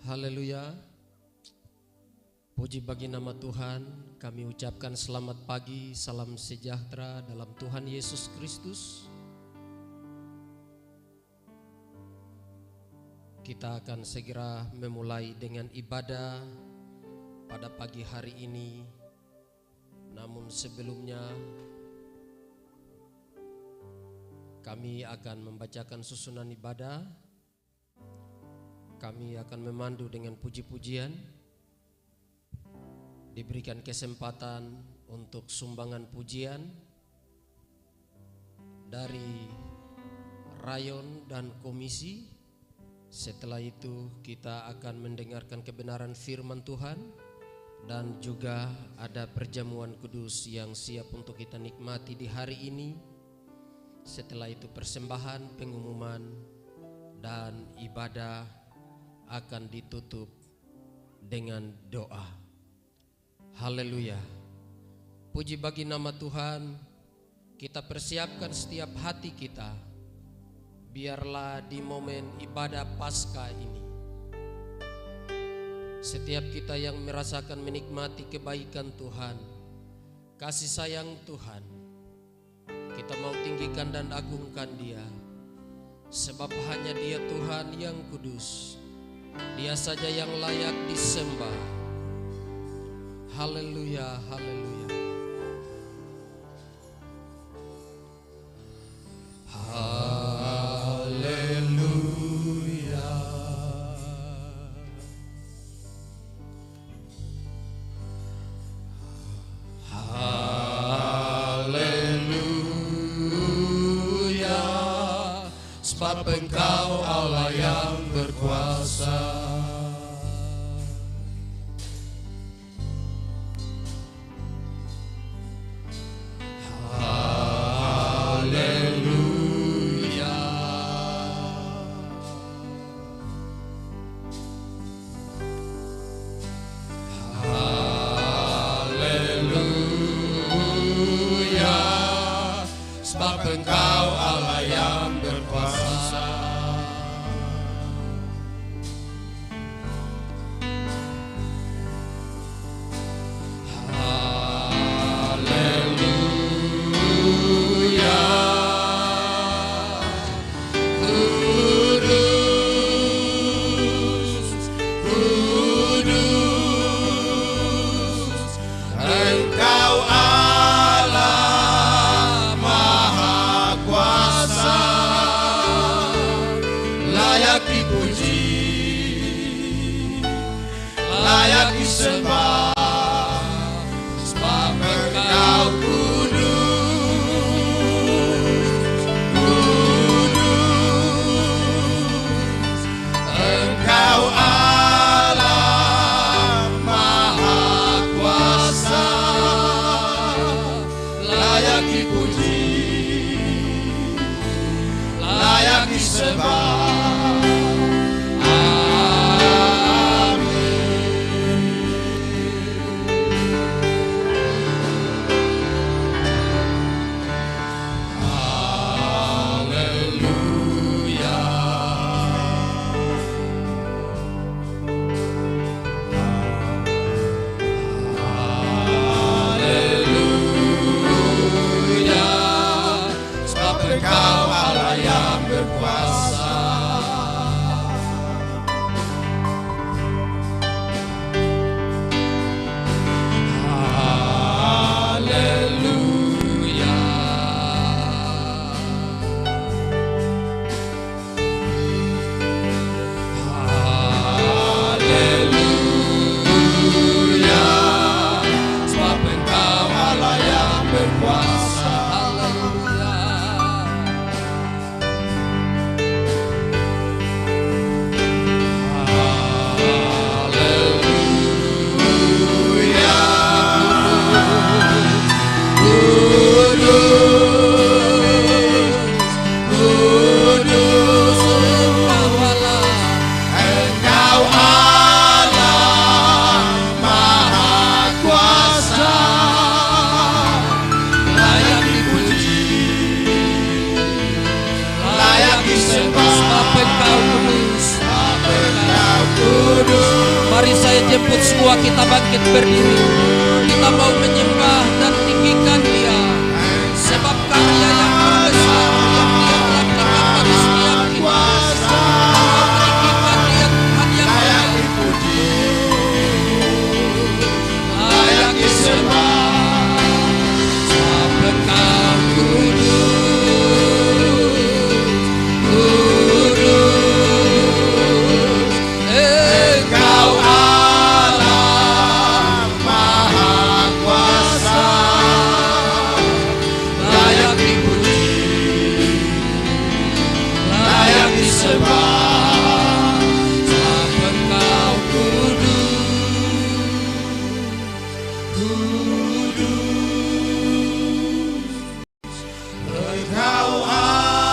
Haleluya. Puji bagi nama Tuhan. Kami ucapkan selamat pagi, salam sejahtera dalam Tuhan Yesus Kristus. Kita akan segera memulai dengan ibadah pada pagi hari ini. Namun sebelumnya kami akan membacakan susunan ibadah. Kami akan memandu dengan puji-pujian. Diberikan kesempatan untuk sumbangan pujian dari rayon dan komisi. Setelah itu kita akan mendengarkan kebenaran firman Tuhan dan juga ada perjamuan kudus yang siap untuk kita nikmati di hari ini. Setelah itu persembahan, pengumuman, dan ibadah akan ditutup dengan doa. Haleluya. Puji bagi nama Tuhan. Kita persiapkan setiap hati kita. Biarlah di momen ibadah Paskah ini, setiap kita yang merasakan menikmati kebaikan Tuhan, kasih sayang Tuhan, kita mau tinggikan dan agungkan Dia. Sebab hanya Dia Tuhan yang kudus, Dia saja yang layak disembah. Haleluya, haleluya. Haleluya. Haleluya. Sebab Engkau Allah yang berkuasa. Engkau Allah yang berkuasa. Haleluya. Kudus, kudus, Engkau layak disembah, sebab Engkau kudus, kudus, Engkau Allah Maha Kuasa, layak dipuji, layak disembah. Engkau Allah yang berkuasa. Haleluya. Haleluya. Sebab Engkau Allah yang berkuasa. menjemput semua kita bangkit berdiri. Kita mau menyembah dan tinggikan Dia, sebab karya yang terbesar yang Dia lakukan bagi setiap kita. Tinggikan Dia, Tuhan yang layak dipuji, layak disembah, sebab Engkau kudus, kudus. Engkau Allah Maha Kuasa, layak dipuji, layak disembah, sebab Engkau kudus, kudus. Engkau Allah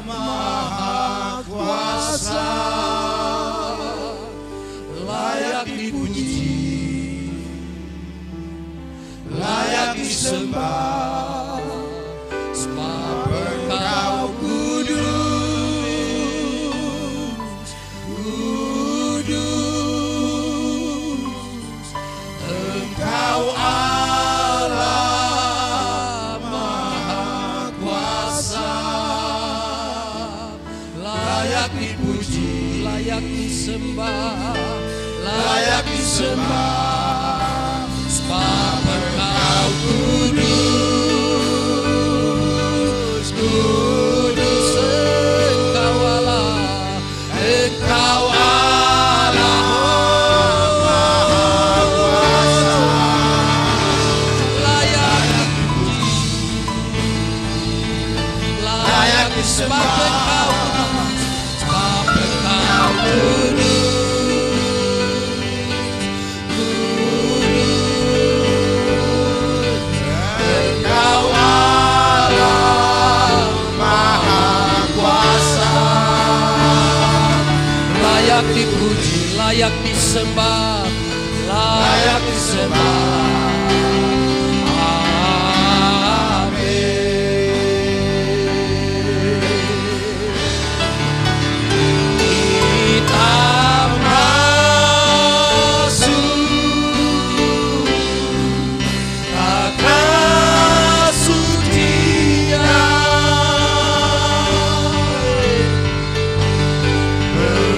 Maha Kuasa, layak dipuji, layak disembah, sebab Engkau kudus, kudus. Engkau Allah Maha Kuasa, layak dipuji, layak disembah, layak disembah, sebab Engkau kudus, kudus. Engkau Allah, Engkau Allah Maha Kuasa, layak dipuji, layak disembah. Engkau kudus, sebab Engkau kudus, Engkau Allah Maha Kuasa, layak dipuji, layak disembah, layak disembah.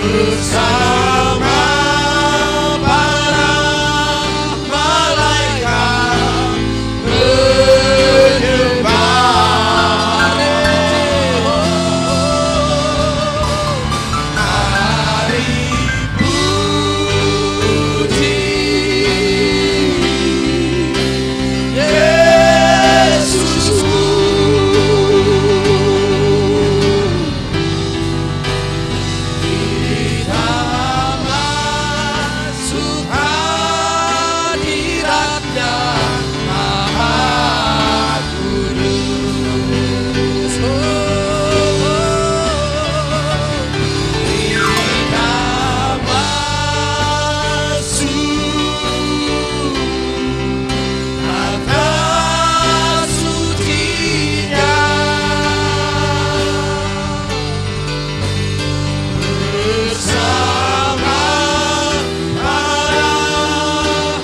Bersama para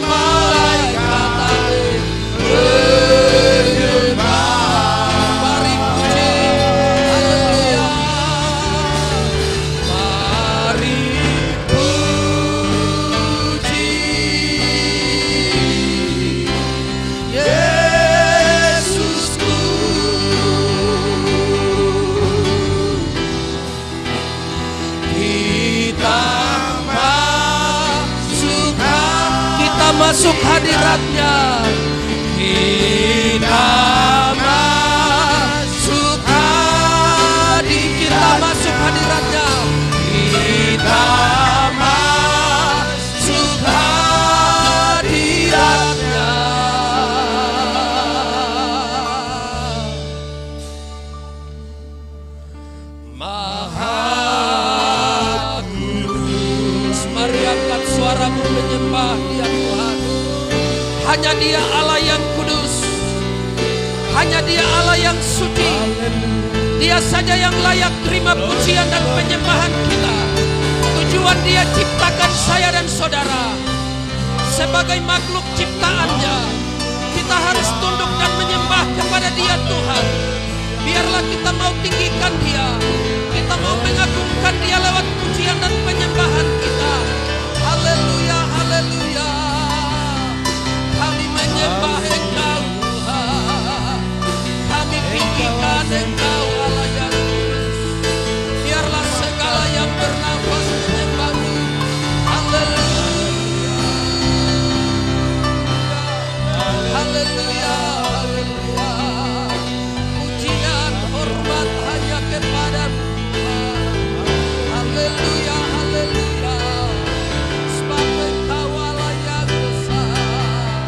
malaikat menyembah, mari puji Yesusku. Masuk hadiratnya, kita masuk kita masuk hadiratnya, kita masuk hadiratnya. Maha Kudus, mari angkat suaramu menyembah Dia Tuhan. Hanya Dia Allah yang kudus, hanya Dia Allah yang suci. Dia saja yang layak terima pujian dan penyembahan kita. tujuan Dia ciptakan saya dan saudara sebagai makhluk ciptaannya. Kita harus tunduk dan menyembah kepada Dia Tuhan. Biarlah kita mau tinggikan Dia, kita mau mengagungkan Dia lewat pujian dan penyembahan kita. Haleluya, haleluya. Kami menyembah Engkau Tuhan, kami tinggikan Engkau Allah yang kudus. Biarlah segala yang bernafas menyembah-Mu. Haleluya, haleluya, haleluya. Pujian hormat hanya kepada-Mu Tuhan. Haleluya, haleluya. Sebab Engkau Allah yang besar.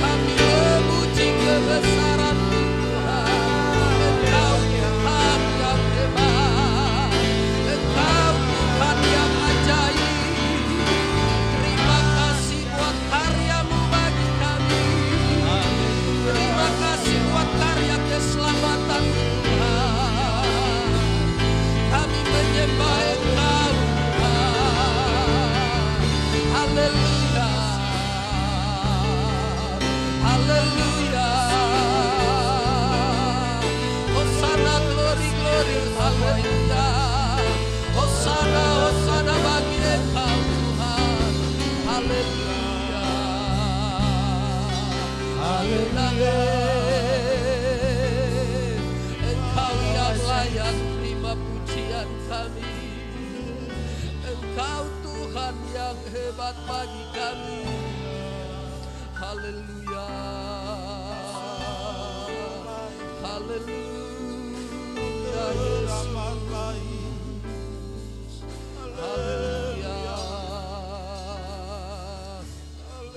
Kami memuji kebesaran-Mu Tuhan. Engkau Tuhan yang hebat, Engkau Tuhan yang ajaib. Terima kasih buat karya-Mu bagi kami. Terima kasih buat karya keselamatan Tuhan. Kami menyembah Engkau Tuhan. Haleluya, haleluya. Hosana, glory, glory, haleluya. Hosana, hosana bagi Engkau Tuhan. Haleluya, haleluya. Engkau yang layak terima pujian kami. Engkau Tuhan yang hebat bagi kami. Haleluya, haleluya Yesus. Haleluya,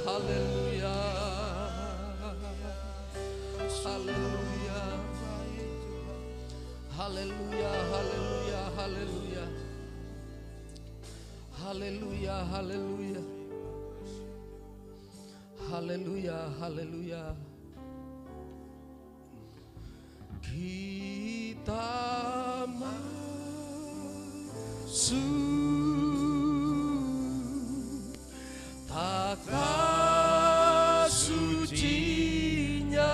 haleluya, haleluya, haleluya, haleluya, haleluya, haleluya, haleluya, haleluya, haleluya. Kita masuk takat sucinya,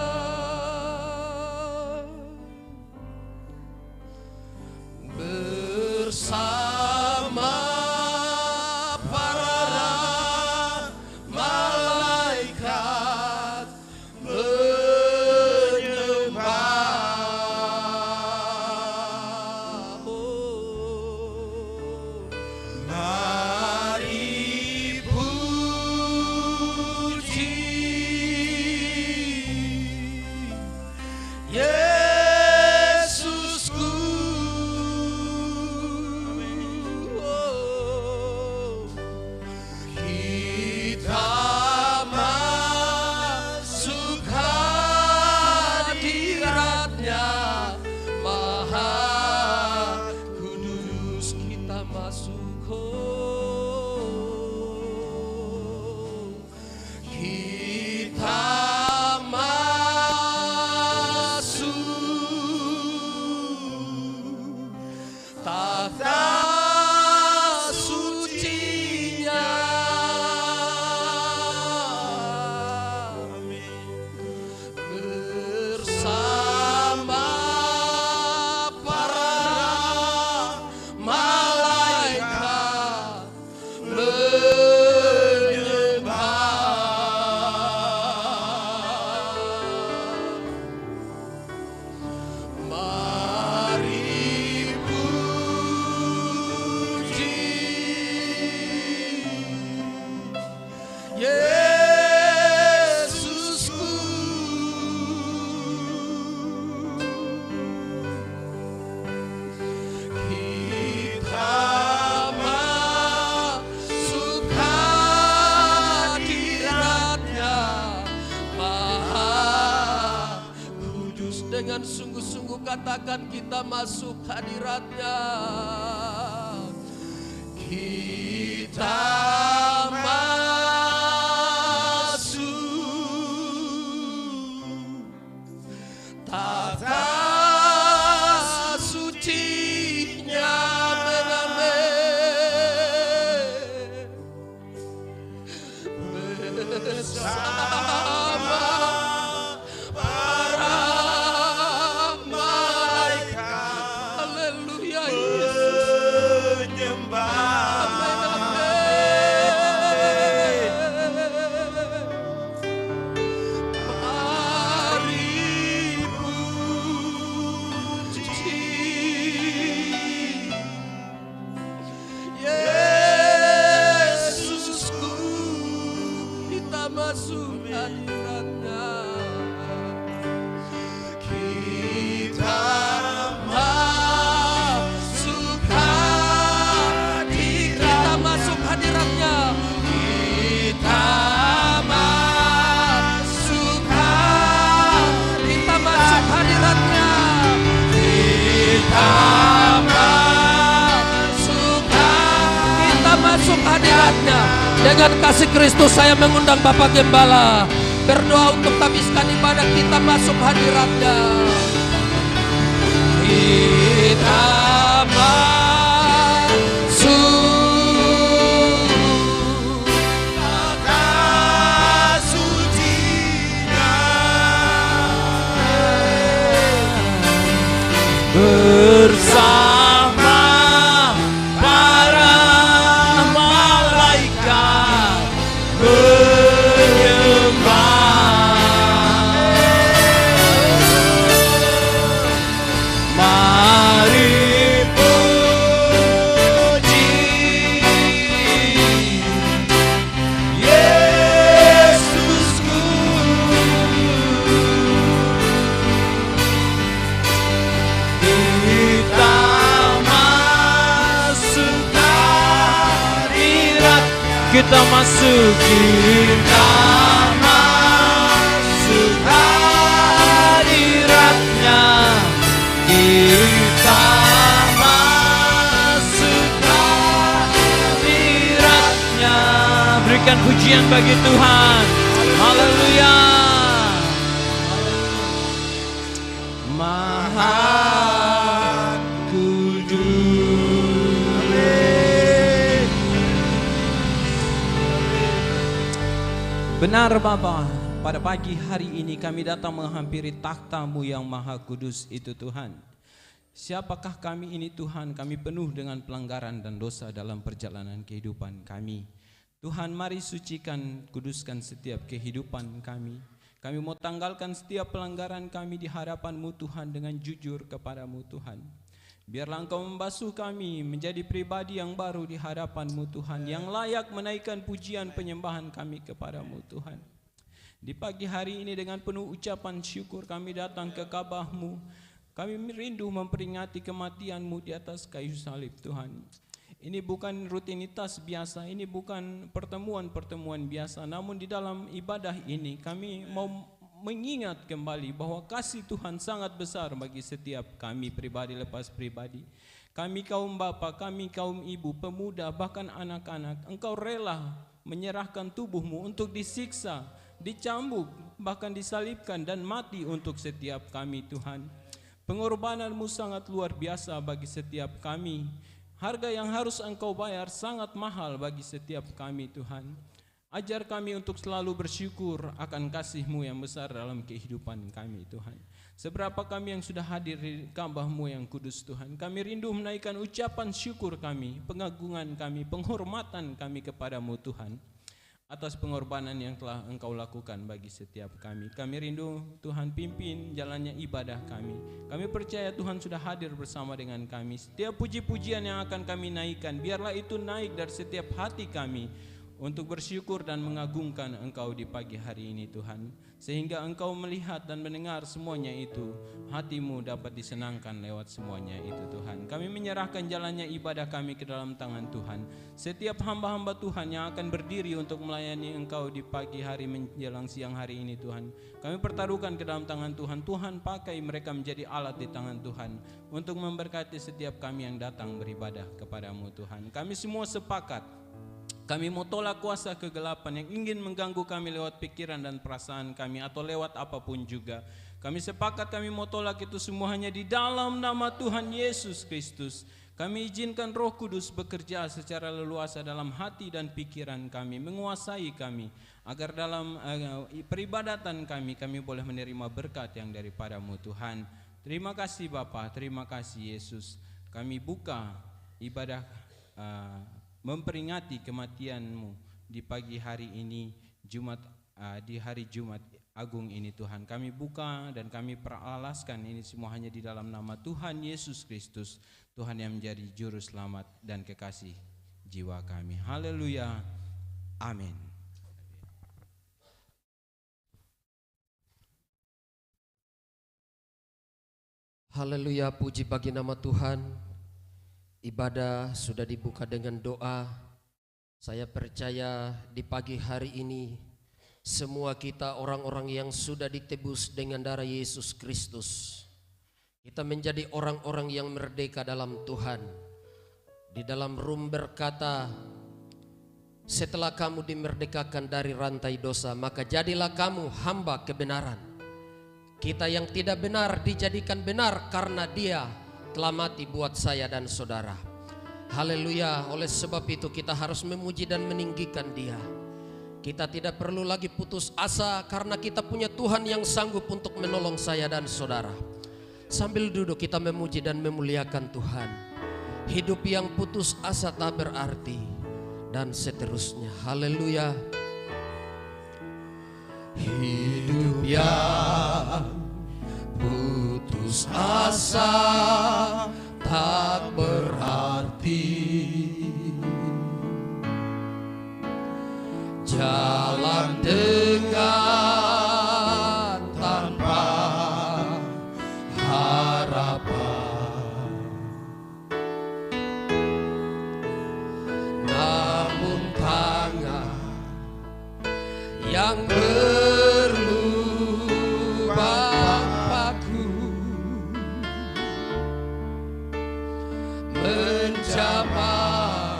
bersama para malaikat menyembah. Mari puji Yesusku. Kita masuk hadirat-Nya Maha Kudus. Kita masuk, kita masuk tahta sucinya, bersama para malaikat menyembah. Mari puji Yesusku. Kita masuk hadirat-Nya Maha Kudus. Dengan sungguh-sungguh katakan, kita masuk hadirat-Nya. Kita masuk tahta sucinya, amin, amin. Dengan kasih Kristus saya mengundang Bapak Gembala berdoa untuk habiskan ibadah kita masuk hadirat-Nya. Kita masuk kata suci-Nya bersama para malaikat menyembah. Mari puji Yesusku. Kita masuk hadirat, kita masuk, kita masuk hadirat-Nya, kita masuk hadirat-Nya. Berikan pujian bagi Tuhan. Haleluya. Maha Kudus. Benar Bapa, pada pagi hari ini kami datang menghampiri takhta-Mu yang Maha Kudus itu Tuhan. Siapakah kami ini Tuhan? Kami penuh dengan pelanggaran dan dosa dalam perjalanan kehidupan kami. Tuhan, mari sucikan, kuduskan setiap kehidupan kami. Kami mau tanggalkan setiap pelanggaran kami di hadapan-Mu Tuhan dengan jujur kepada-Mu Tuhan. Biarlah Engkau membasuh kami menjadi pribadi yang baru di hadapan-Mu Tuhan, yang layak menaikkan pujian penyembahan kami kepada-Mu Tuhan. Di pagi hari ini dengan penuh ucapan syukur kami datang ke Ka'bah-Mu. Kami rindu memperingati kematian-Mu di atas kayu salib Tuhan. Ini bukan rutinitas biasa, ini bukan pertemuan-pertemuan biasa, namun di dalam ibadah ini kami mau mengingat kembali bahwa kasih Tuhan sangat besar bagi setiap kami pribadi lepas pribadi. Kami kaum bapa, kami kaum ibu, pemuda, bahkan anak-anak, Engkau rela menyerahkan tubuh-Mu untuk disiksa, dicambuk, bahkan disalibkan dan mati untuk setiap kami Tuhan. Pengorbanan-Mu sangat luar biasa bagi setiap kami. Harga yang harus Engkau bayar sangat mahal bagi setiap kami Tuhan. Ajar kami untuk selalu bersyukur akan kasih-Mu yang besar dalam kehidupan kami Tuhan. Seberapa kami yang sudah hadir di Ka'bah-Mu yang kudus Tuhan, kami rindu menaikkan ucapan syukur kami, pengagungan kami, penghormatan kami kepada-Mu Tuhan, atas pengorbanan yang telah Engkau lakukan bagi setiap kami. Kami rindu Tuhan pimpin jalannya ibadah kami. Kami percaya Tuhan sudah hadir bersama dengan kami. Setiap puji-pujian yang akan kami naikkan, biarlah itu naik dari setiap hati kami untuk bersyukur dan mengagungkan Engkau di pagi hari ini Tuhan. Sehingga Engkau melihat dan mendengar semuanya itu, hati-Mu dapat disenangkan lewat semuanya itu Tuhan. Kami menyerahkan jalannya ibadah kami ke dalam tangan Tuhan. Setiap hamba-hamba Tuhan yang akan berdiri untuk melayani Engkau di pagi hari menjelang siang hari ini Tuhan, kami pertaruhkan ke dalam tangan Tuhan. Tuhan pakai mereka menjadi alat di tangan Tuhan untuk memberkati setiap kami yang datang beribadah kepada-Mu Tuhan. Kami semua sepakat, kami mau tolak kuasa kegelapan yang ingin mengganggu kami lewat pikiran dan perasaan kami atau lewat apapun juga. Kami sepakat kami mau tolak itu semua hanya di dalam nama Tuhan Yesus Kristus. Kami izinkan Roh Kudus bekerja secara leluasa dalam hati dan pikiran kami, menguasai kami, agar dalam peribadatan kami boleh menerima berkat yang daripada-Mu Tuhan. Terima kasih Bapa, terima kasih Yesus. Kami buka ibadah memperingati kematian-Mu di pagi hari ini, di hari Jumat Agung ini Tuhan. Kami buka dan kami peralaskan ini semua hanya di dalam nama Tuhan Yesus Kristus, Tuhan yang menjadi juru selamat dan kekasih jiwa kami. Haleluya, amin. Haleluya, puji bagi nama Tuhan. Ibadah sudah dibuka dengan doa. Saya percaya di pagi hari ini semua kita orang-orang yang sudah ditebus dengan darah Yesus Kristus, kita menjadi orang-orang yang merdeka dalam Tuhan. Di dalam Rum berkata, Setelah kamu dimerdekakan dari rantai dosa, maka jadilah kamu hamba kebenaran. Kita yang tidak benar dijadikan benar karena Dia telah mati buat saya dan saudara. Haleluya. Oleh sebab itu kita harus memuji dan meninggikan Dia. Kita tidak perlu lagi putus asa karena kita punya Tuhan yang sanggup untuk menolong saya dan saudara. Sambil duduk kita memuji dan memuliakan Tuhan. Hidup yang putus asa tak berarti, dan seterusnya. Haleluya. Hidup yang putus asa tak berarti, jalan dengan tanpa harapan. Namun tangan yang berlubang paku menjamah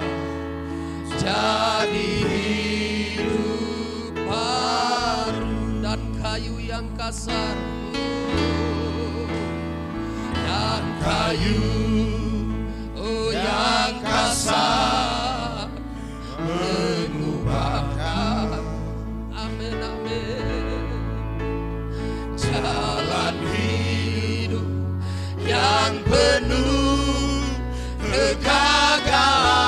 jadi hidup baru, dan kayu yang kasar, dan kayu yang kasar mengubahkan, amin amin, jalan hidup yang penuh kegagalan.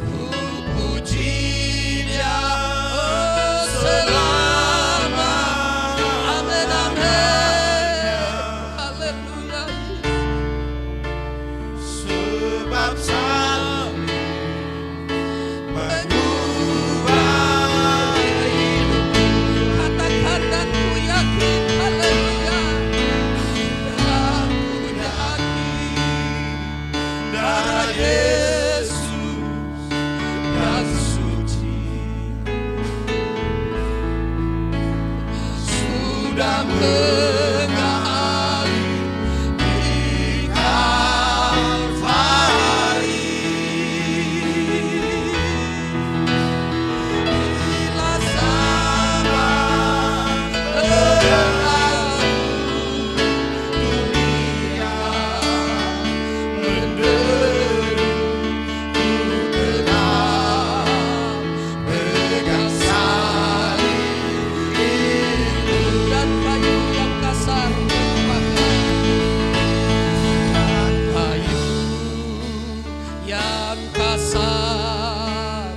Ku puji Dia, oh selama, amin amin, haleluya. Sebab salib mengubah hidupku, katakan dan ku yakin, haleluya. Dan ku yakin darah Yesus yang suci sudah mengalir di Kalvari. Bila zaman berlalu, dunia menderu, ku tetap pegang salib itu, dan kayu yang kasar mengubahkan, dan kayu yang kasar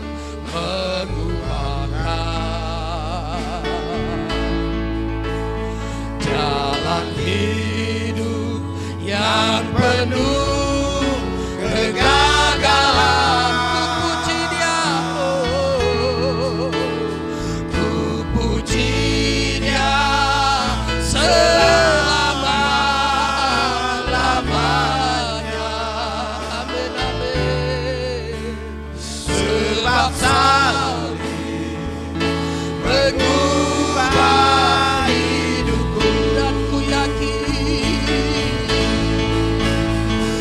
mengubahkan, jalan hidup yang penuh kegagalan. Ku puji Dia, oh, ku puji Dia selama-lamanya, amin amin. Sebab salib mengubah hidupku, dan ku yakin,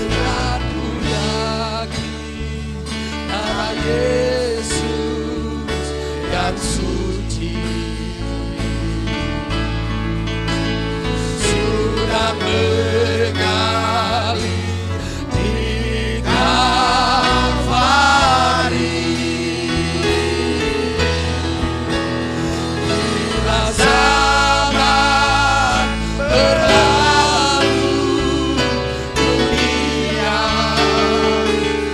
dan ku yakin darah Yesus yang suci sudah mengalir di Kalvari. Bila zaman berlalu, dunia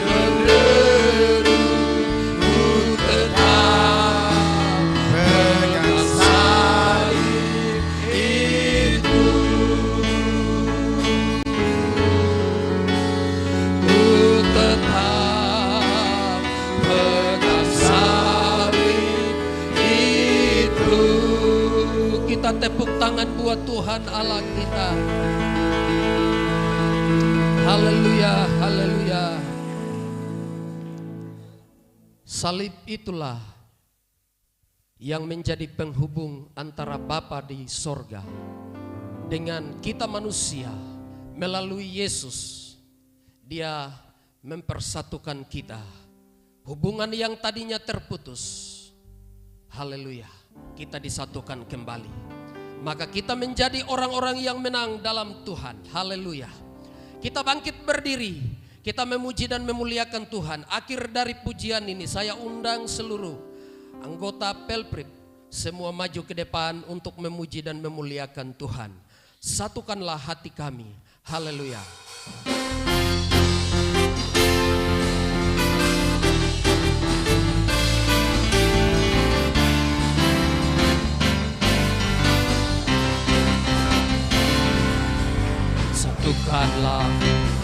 menderu, ku tetap pegang salib itu. Ku tetap pegang salib itu. Kita tepuk tangan buat Tuhan Allah kita. Haleluya, haleluya. Salib itulah yang menjadi penghubung antara Bapa di sorga dengan kita manusia. Melalui Yesus, Dia mempersatukan kita. Hubungan yang tadinya terputus, haleluya, kita disatukan kembali. Maka kita menjadi orang-orang yang menang dalam Tuhan, haleluya. Kita bangkit berdiri, kita memuji dan memuliakan Tuhan. Akhir dari pujian ini saya undang seluruh anggota Pelprip semua maju ke depan untuk memuji dan memuliakan Tuhan. Satukanlah hati kami, haleluya. Satukanlah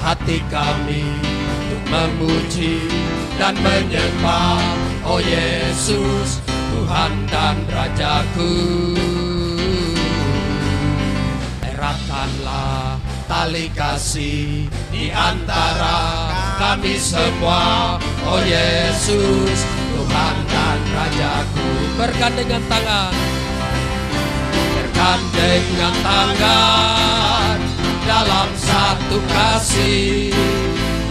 hati kami untuk memuji dan menyembah, oh Yesus, Tuhan dan Rajaku. Eratkanlah tali kasih di antara kami semua, oh Yesus, Tuhan dan Rajaku. Bergandengan tangan, bergandengan tangan dalam satu kasih,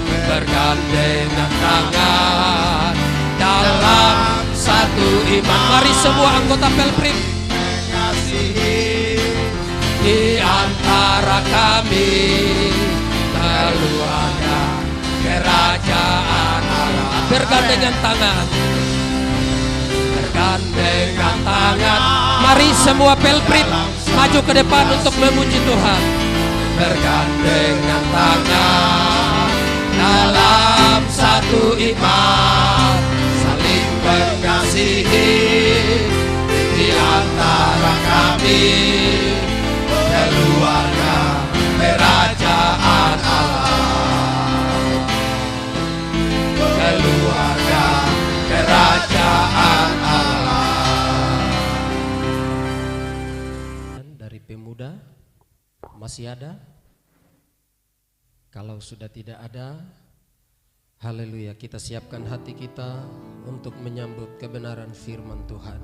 bergandengan tangan dalam satu iman. Mari semua anggota Pelprip mengasihi di antara kami, keluarga kerajaan Allah. Bergandengan tangan, bergandengan tangan. Mari semua Pelprip maju ke depan untuk memuji Tuhan. Bergandengan tangan dalam satu iman, saling mengasihi di antara kami, keluarga kerajaan Allah, keluarga kerajaan Allah. Dari pemuda masih ada? Kalau sudah tidak ada, haleluya, kita siapkan hati kita untuk menyambut kebenaran firman Tuhan.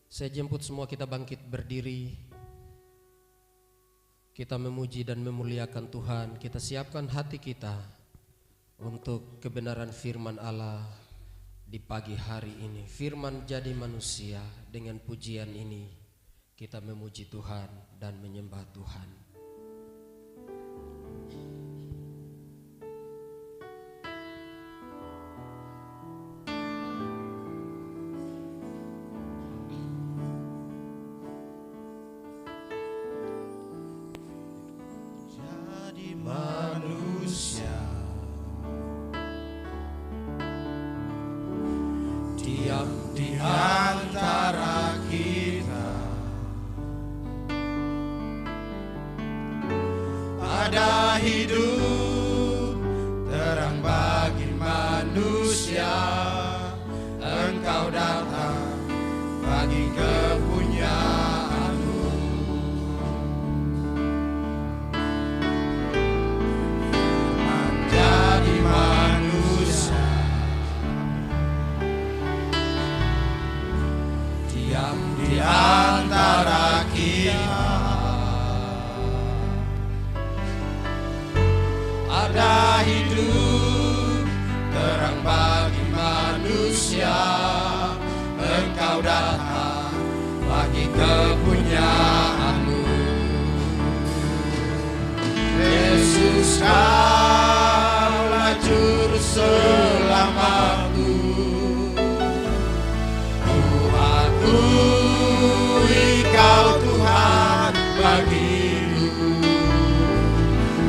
Saya jemput semua kita bangkit berdiri. Kita memuji dan memuliakan Tuhan. Kita siapkan hati kita untuk kebenaran firman Allah di pagi hari ini. Firman jadi manusia. Dengan pujian ini kita memuji Tuhan dan menyembah Tuhan. Jadi manusia, diam di antara kita, ada hidup terang bagi manusia. Engkau datang bagi kepunyaanmu, menjadi manusia, diam di antara kita. Ada hidup terang bagi manusia. Engkau datang bagi kepunyaanmu. Yesus, Kaulah juru selamatku. Ku akui Kau Tuhan bagiku.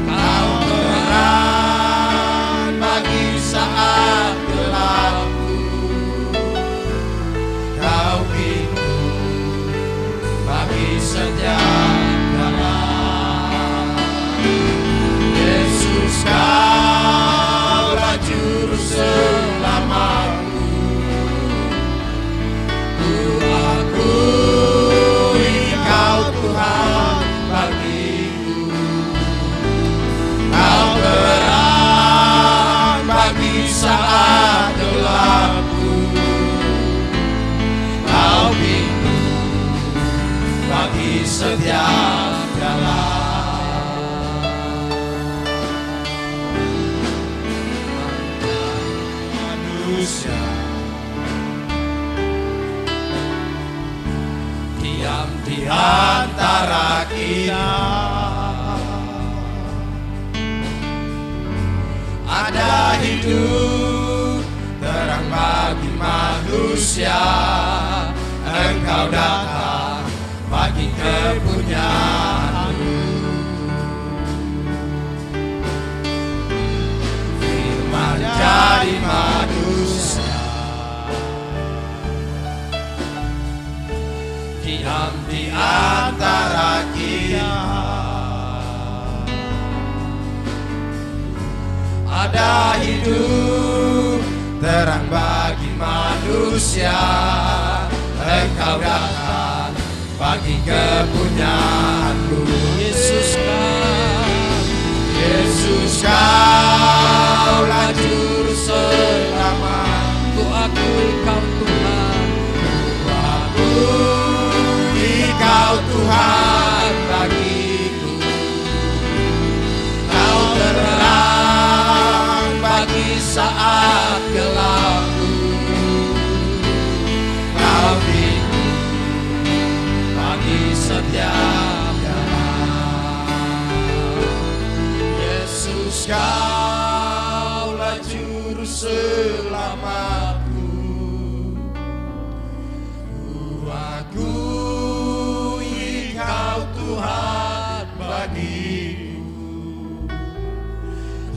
Kau terang bagi saat gelapku. Kau pintu bagi setiap jalan. Yesus, Kaulah juru selamatku. Ku akui Kau Tuhan bagiku. Kau terang bagi saat gelapku. Kau pintu bagi setiap jalan. di antara kita. Ada hidup terang bagi manusia, Engkau datang bagi kepunyaan-Mu. Firman jadi manusia, diam di antara kita. Ada hidup terang bagi manusia, Engkau datang bagi kepunyaan-Mu. Yesus Kaulah Juru Selamat. Ku akui Kau Tuhan, Ku akui Kau Tuhan bagiku. Kau terang bagi saat gelapku. Kau pintu bagi setiap jalan. Yesus Kaulah Juru Selamatku. Ku akui Kau Tuhan bagiku.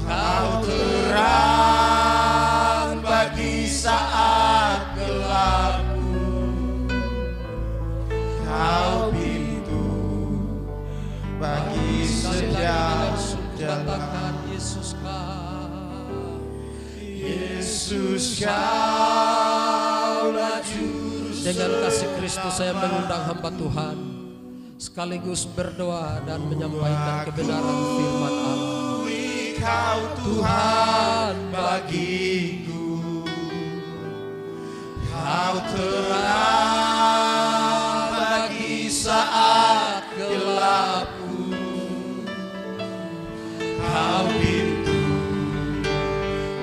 Kau terang bagi saat gelapku. Kau pintu bagi setiap jalan. Yesus Kau. Yesus Kaulah Juru Dengan kasih Kristus saya mengundang hamba Tuhan sekaligus berdoa dan menyampaikan kebenaran firman Allah. Kau Tuhan bagiku. Kau terang bagi saat gelapku. Kau pintu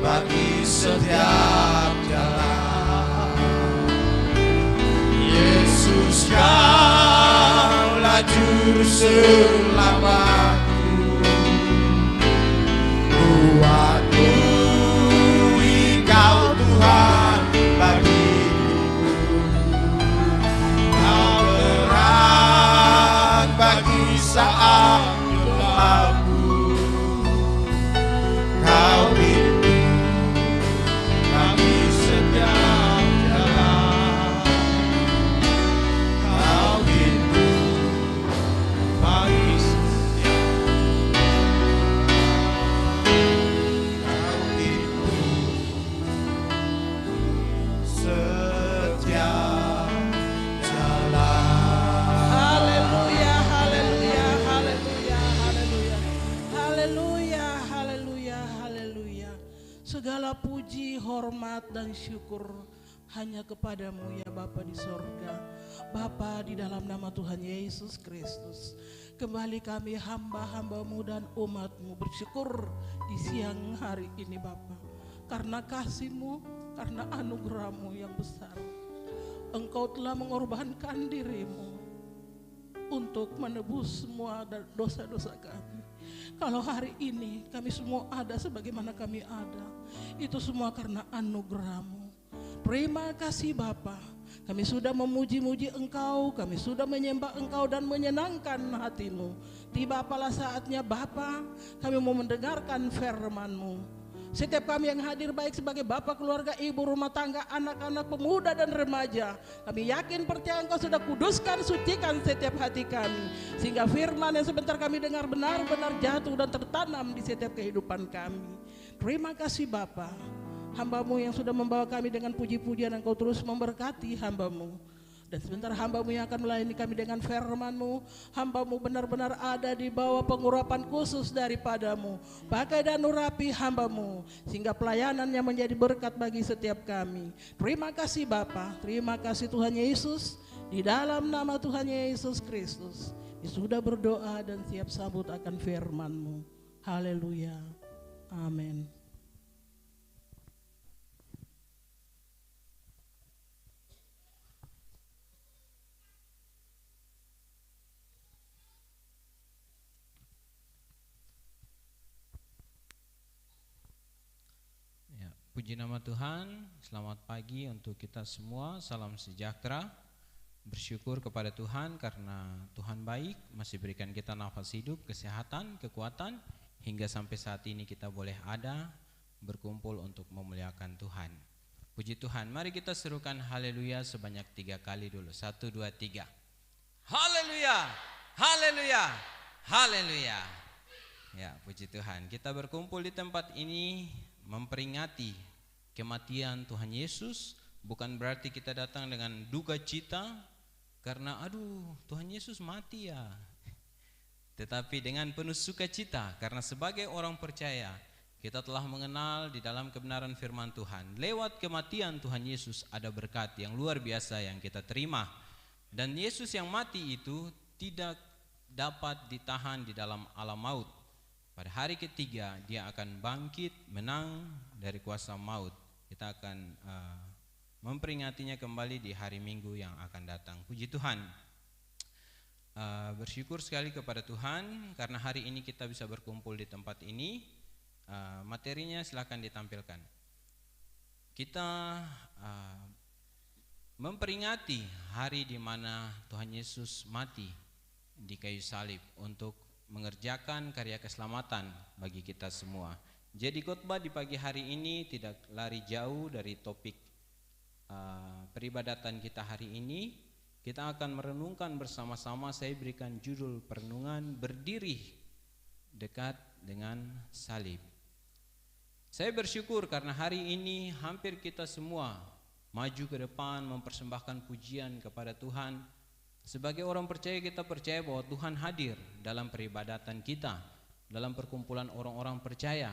bagi setiap jalan. Yesus Kaulah Juru Selamatku. Ku akui Kau Tuhan bagiku. Kau terang bagi saat gelapku. Kau pintu bagi setiap jalan. Kau pintu bagi setiap. Kau pintu setiap jalan. Haleluya, haleluya, haleluya, haleluya. Haleluya, haleluya, haleluya. Segala puji, hormat dan syukur hanya kepadamu ya Bapa di sorga. Bapa, di dalam nama Tuhan Yesus Kristus, kembali kami hamba-hambamu dan umatmu bersyukur di siang hari ini Bapa. Karena kasih-Mu, karena anugerah-Mu yang besar. Engkau telah mengorbankan diri-Mu untuk menebus semua dosa-dosa kami. Kalau hari ini kami semua ada sebagaimana kami ada, itu semua karena anugerah-Mu. Terima kasih Bapa. Kami sudah memuji-muji Engkau, kami sudah menyembah Engkau dan menyenangkan hati-Mu. Tiba apalah saatnya Bapa, kami mau mendengarkan firman-Mu. Setiap kami yang hadir baik sebagai bapak keluarga, ibu rumah tangga, anak-anak, pemuda dan remaja, kami yakin percaya Engkau sudah kuduskan, sucikan setiap hati kami, sehingga firman yang sebentar kami dengar benar-benar jatuh dan tertanam di setiap kehidupan kami. Terima kasih Bapa. Hamba-Mu yang sudah membawa kami dengan puji-pujian, Engkau terus memberkati hamba-Mu. Dan sebentar hamba-Mu yang akan melayani kami dengan firman-Mu, hamba-Mu benar-benar ada di bawah pengurapan khusus daripada-Mu. Pakai dan urapi hamba-Mu, sehingga pelayanannya menjadi berkat bagi setiap kami. Terima kasih Bapa, terima kasih Tuhan Yesus. Di dalam nama Tuhan Yesus Kristus, sudah berdoa dan siap sambut akan firman-Mu. Haleluya, amin. Puji nama Tuhan, selamat pagi untuk kita semua, salam sejahtera. Bersyukur kepada Tuhan karena Tuhan baik, masih berikan kita nafas hidup, kesehatan, kekuatan, hingga sampai saat ini kita boleh ada, berkumpul untuk memuliakan Tuhan. Puji Tuhan, mari kita serukan haleluya sebanyak 3 kali dulu. 1, 2, 3. Haleluya, haleluya, haleluya. Ya, puji Tuhan, kita berkumpul di tempat ini memperingati kematian Tuhan Yesus. Bukan berarti kita datang dengan duka cita karena Tuhan Yesus mati ya. Tetapi dengan penuh sukacita karena sebagai orang percaya kita telah mengenal di dalam kebenaran firman Tuhan. Lewat kematian Tuhan Yesus ada berkat yang luar biasa yang kita terima. Dan Yesus yang mati itu tidak dapat ditahan di dalam alam maut. Pada hari ketiga dia akan bangkit menang dari kuasa maut. Kita akan memperingatinya kembali di hari Minggu yang akan datang. Puji Tuhan. Bersyukur sekali kepada Tuhan karena hari ini kita bisa berkumpul di tempat ini. Materinya silakan ditampilkan. Kita memperingati hari di mana Tuhan Yesus mati di kayu salib untuk mengerjakan karya keselamatan bagi kita semua. Jadi khotbah di pagi hari ini tidak lari jauh dari topik peribadatan kita hari ini. Kita akan merenungkan bersama-sama. Saya berikan judul perenungan berdiri dekat dengan salib. Saya bersyukur karena hari ini hampir kita semua maju ke depan mempersembahkan pujian kepada Tuhan. Sebagai orang percaya kita percaya bahwa Tuhan hadir dalam peribadatan kita, dalam perkumpulan orang-orang percaya.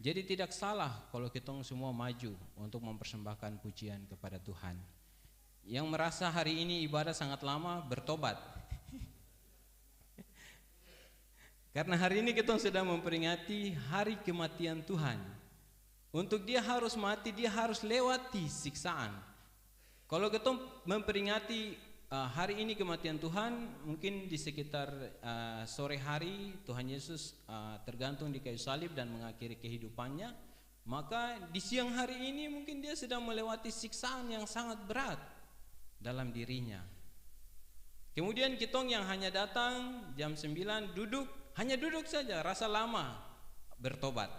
Jadi tidak salah kalau kita semua maju untuk mempersembahkan pujian kepada Tuhan. Yang merasa hari ini ibadah sangat lama, bertobat. Karena hari ini kita sedang memperingati hari kematian Tuhan. Untuk dia harus mati, dia harus lewati siksaan. Kalau kita memperingati hari ini kematian Tuhan, mungkin di sekitar sore hari Tuhan Yesus tergantung di kayu salib dan mengakhiri kehidupannya. Maka di siang hari ini mungkin dia sedang melewati siksaan yang sangat berat dalam dirinya. Kemudian kita yang hanya datang jam 9 duduk, hanya duduk saja, rasa lama, bertobat.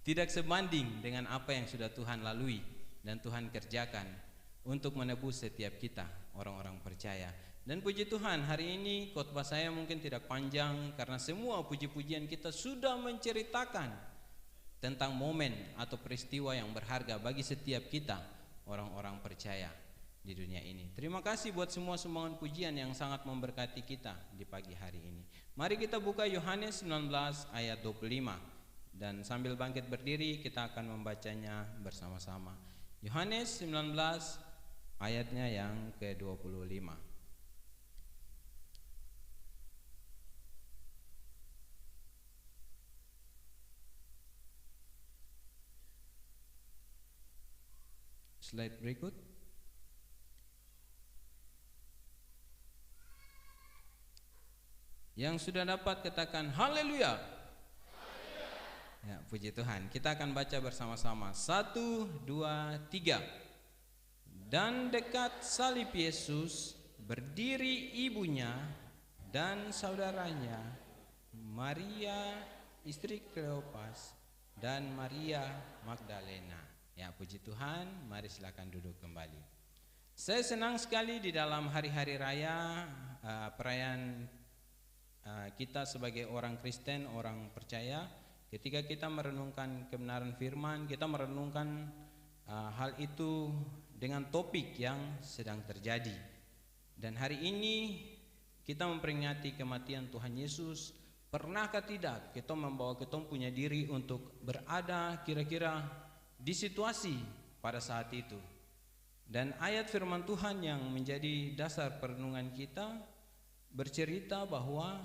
Tidak sebanding dengan apa yang sudah Tuhan lalui dan Tuhan kerjakan untuk menebus setiap kita orang-orang percaya. Dan puji Tuhan, hari ini khotbah saya mungkin tidak panjang karena semua puji-pujian kita sudah menceritakan tentang momen atau peristiwa yang berharga bagi setiap kita orang-orang percaya di dunia ini. Terima kasih buat semua sumbangan pujian yang sangat memberkati kita di pagi hari ini. Mari kita buka Yohanes 19 ayat 25 dan sambil bangkit berdiri kita akan membacanya bersama-sama. Yohanes 19 ayatnya yang ke-25. Slide berikut. Yang sudah dapat katakan haleluya. Ya, puji Tuhan. Kita akan baca bersama-sama. 1, 2, 3. Dan dekat salib Yesus berdiri ibunya dan saudaranya, Maria istri Kleopas dan Maria Magdalena. Ya, puji Tuhan. Mari silakan duduk kembali. Saya senang sekali di dalam hari-hari raya perayaan kita sebagai orang Kristen, orang percaya, ketika kita merenungkan kebenaran firman, kita merenungkan hal itu dengan topik yang sedang terjadi. Dan hari ini kita memperingati kematian Tuhan Yesus. Pernahkah tidak kita membawa kita punya diri untuk berada kira-kira di situasi pada saat itu? Dan ayat firman Tuhan yang menjadi dasar perenungan kita bercerita bahwa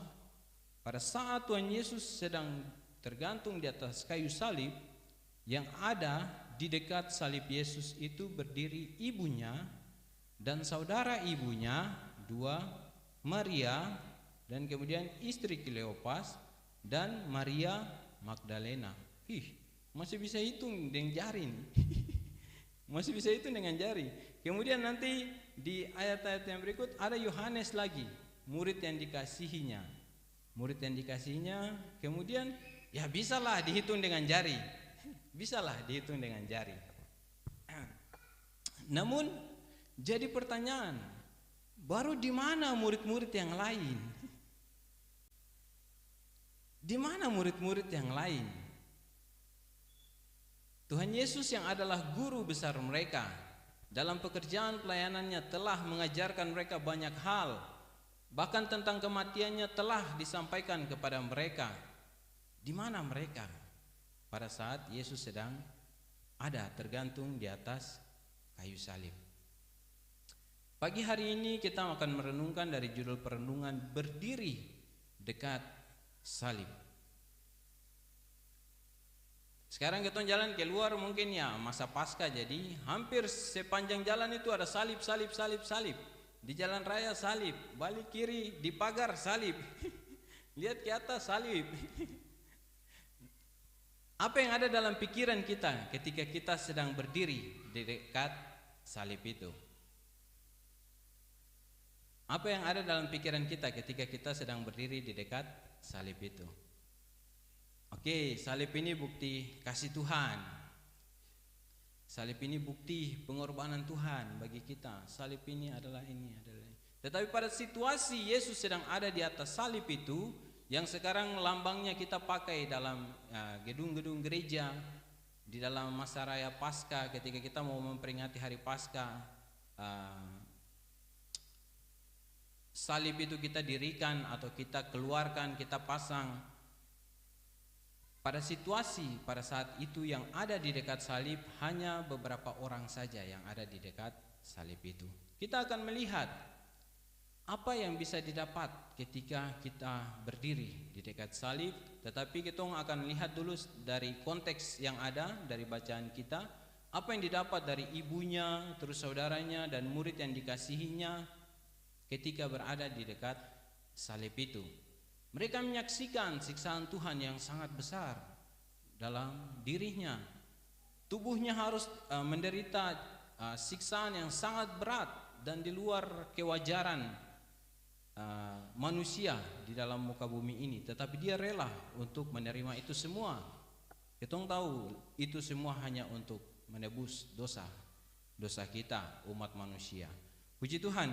pada saat Tuhan Yesus sedang tergantung di atas kayu salib, yang ada di dekat salib Yesus itu berdiri ibunya dan saudara ibunya, dua, Maria dan kemudian istri Kleopas dan Maria Magdalena. Masih bisa hitung dengan jari nih. Masih bisa hitung dengan jari. Kemudian nanti di ayat-ayat yang berikut ada Yohanes lagi, murid yang dikasihinya. Murid yang dikasihinya, kemudian ya bisalah dihitung dengan jari. Bisalah dihitung dengan jari. Namun jadi pertanyaan, baru di mana murid-murid yang lain? Di mana murid-murid yang lain? Tuhan Yesus yang adalah guru besar mereka, dalam pekerjaan pelayanannya telah mengajarkan mereka banyak hal. Bahkan tentang kematiannya telah disampaikan kepada mereka. Di mana mereka pada saat Yesus sedang ada tergantung di atas kayu salib? Pagi hari ini kita akan merenungkan dari judul perenungan berdiri dekat salib. Sekarang kita jalan keluar mungkin ya masa Paskah, jadi hampir sepanjang jalan itu ada salib. Di jalan raya salib, balik kiri di pagar salib. Lihat ke atas salib. Apa yang ada dalam pikiran kita ketika kita sedang berdiri di dekat salib itu? Apa yang ada dalam pikiran kita ketika kita sedang berdiri di dekat salib itu? Oke, salib ini bukti kasih Tuhan. Salib ini bukti pengorbanan Tuhan bagi kita. Salib ini adalah ini. Tetapi pada situasi Yesus sedang ada di atas salib itu, yang sekarang lambangnya kita pakai dalam gedung-gedung gereja, di dalam masa raya Paskah ketika kita mau memperingati hari Paskah, salib itu kita dirikan atau kita keluarkan, kita pasang. Pada situasi pada saat itu yang ada di dekat salib hanya beberapa orang saja yang ada di dekat salib itu. Kita akan melihat apa yang bisa didapat ketika kita berdiri di dekat salib, tetapi kita akan lihat dulu dari konteks yang ada dari bacaan kita, apa yang didapat dari ibunya, terus saudaranya dan murid yang dikasihinya ketika berada di dekat salib itu. Mereka menyaksikan siksaan Tuhan yang sangat besar dalam dirinya. Tubuhnya harus menderita siksaan yang sangat berat dan di luar kewajaran manusia di dalam muka bumi ini. Tetapi dia rela untuk menerima itu semua. Kita tahu itu semua hanya untuk menebus dosa kita, umat manusia. Puji Tuhan,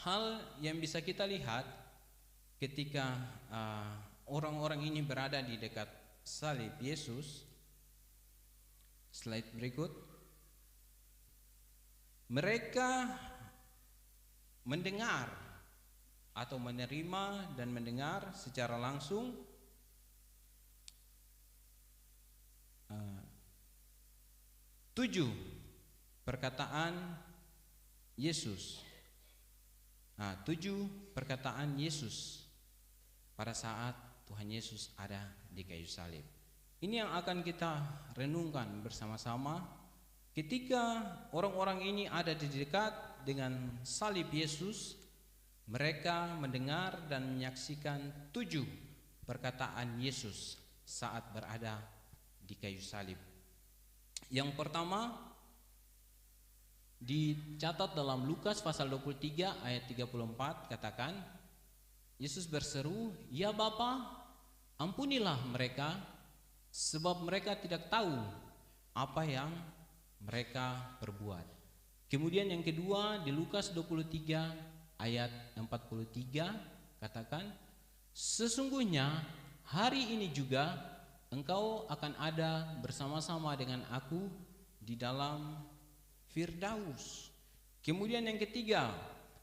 hal yang bisa kita lihat ketika orang-orang ini berada di dekat salib Yesus, slide berikut, mereka mendengar atau menerima dan mendengar secara langsung tujuh perkataan Yesus. Tujuh perkataan Yesus pada saat Tuhan Yesus ada di kayu salib. Ini yang akan kita renungkan bersama-sama ketika orang-orang ini ada di dekat dengan salib Yesus. Mereka mendengar dan menyaksikan tujuh perkataan Yesus saat berada di kayu salib. Yang pertama dicatat dalam Lukas pasal 23 ayat 34, katakan Yesus berseru, "Ya Bapa, ampunilah mereka, sebab mereka tidak tahu apa yang mereka perbuat." Kemudian yang kedua di Lukas 23 ayat 43, katakan, "Sesungguhnya hari ini juga engkau akan ada bersama-sama dengan aku di dalam Firdaus." Kemudian yang ketiga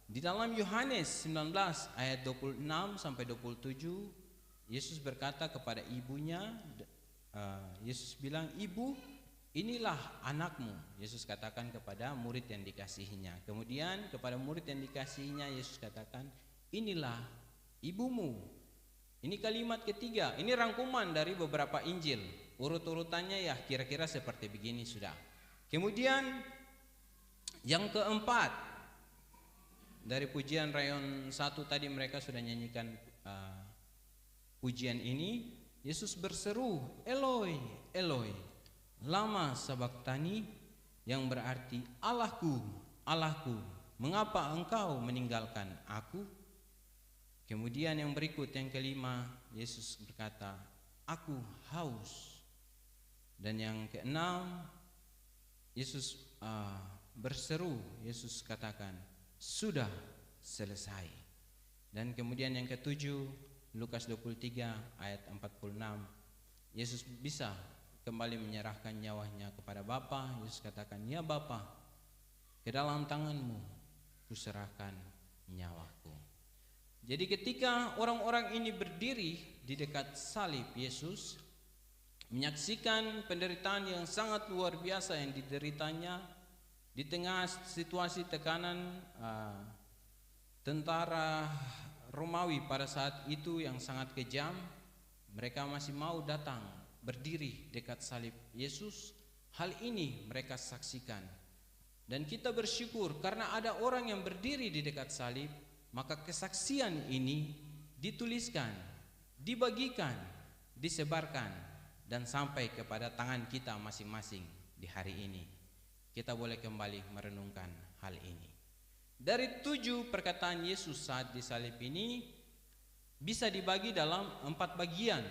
di dalam Yohanes 19 ayat 26 sampai 27, Yesus berkata kepada ibunya, Yesus bilang, "Ibu, inilah anakmu." Yesus katakan kepada murid yang dikasihinya. Kemudian kepada murid yang dikasihinya Yesus katakan, "Inilah ibumu." Ini kalimat ketiga. Ini rangkuman dari beberapa Injil. Urut-urutannya ya kira-kira seperti begini sudah. Kemudian yang keempat, dari pujian rayon 1 tadi mereka sudah nyanyikan pujian ini. Yesus berseru, "Eloi, Eloi, lama sabachthani, yang berarti Allahku, Allahku, mengapa engkau meninggalkan aku? Kemudian yang berikut, yang kelima, Yesus berkata, aku haus. Dan yang keenam, Yesus berseru, Yesus katakan, sudah selesai. Dan kemudian yang ketujuh, Lukas 23 ayat 46, Yesus bisa kembali menyerahkan nyawanya kepada Bapa. Yesus katakan, ya Bapa, ke dalam tanganmu kuserahkan nyawaku. Jadi ketika orang-orang ini berdiri di dekat salib Yesus, menyaksikan penderitaan yang sangat luar biasa yang dideritanya di tengah situasi tekanan tentara Romawi pada saat itu yang sangat kejam, mereka masih mau datang berdiri dekat salib Yesus. Hal ini mereka saksikan. Dan kita bersyukur karena ada orang yang berdiri di dekat salib, maka kesaksian ini dituliskan, dibagikan, disebarkan, dan sampai kepada tangan kita masing-masing di hari ini. Kita boleh kembali merenungkan hal ini. Dari 7 perkataan Yesus saat disalib ini bisa dibagi dalam 4 bagian.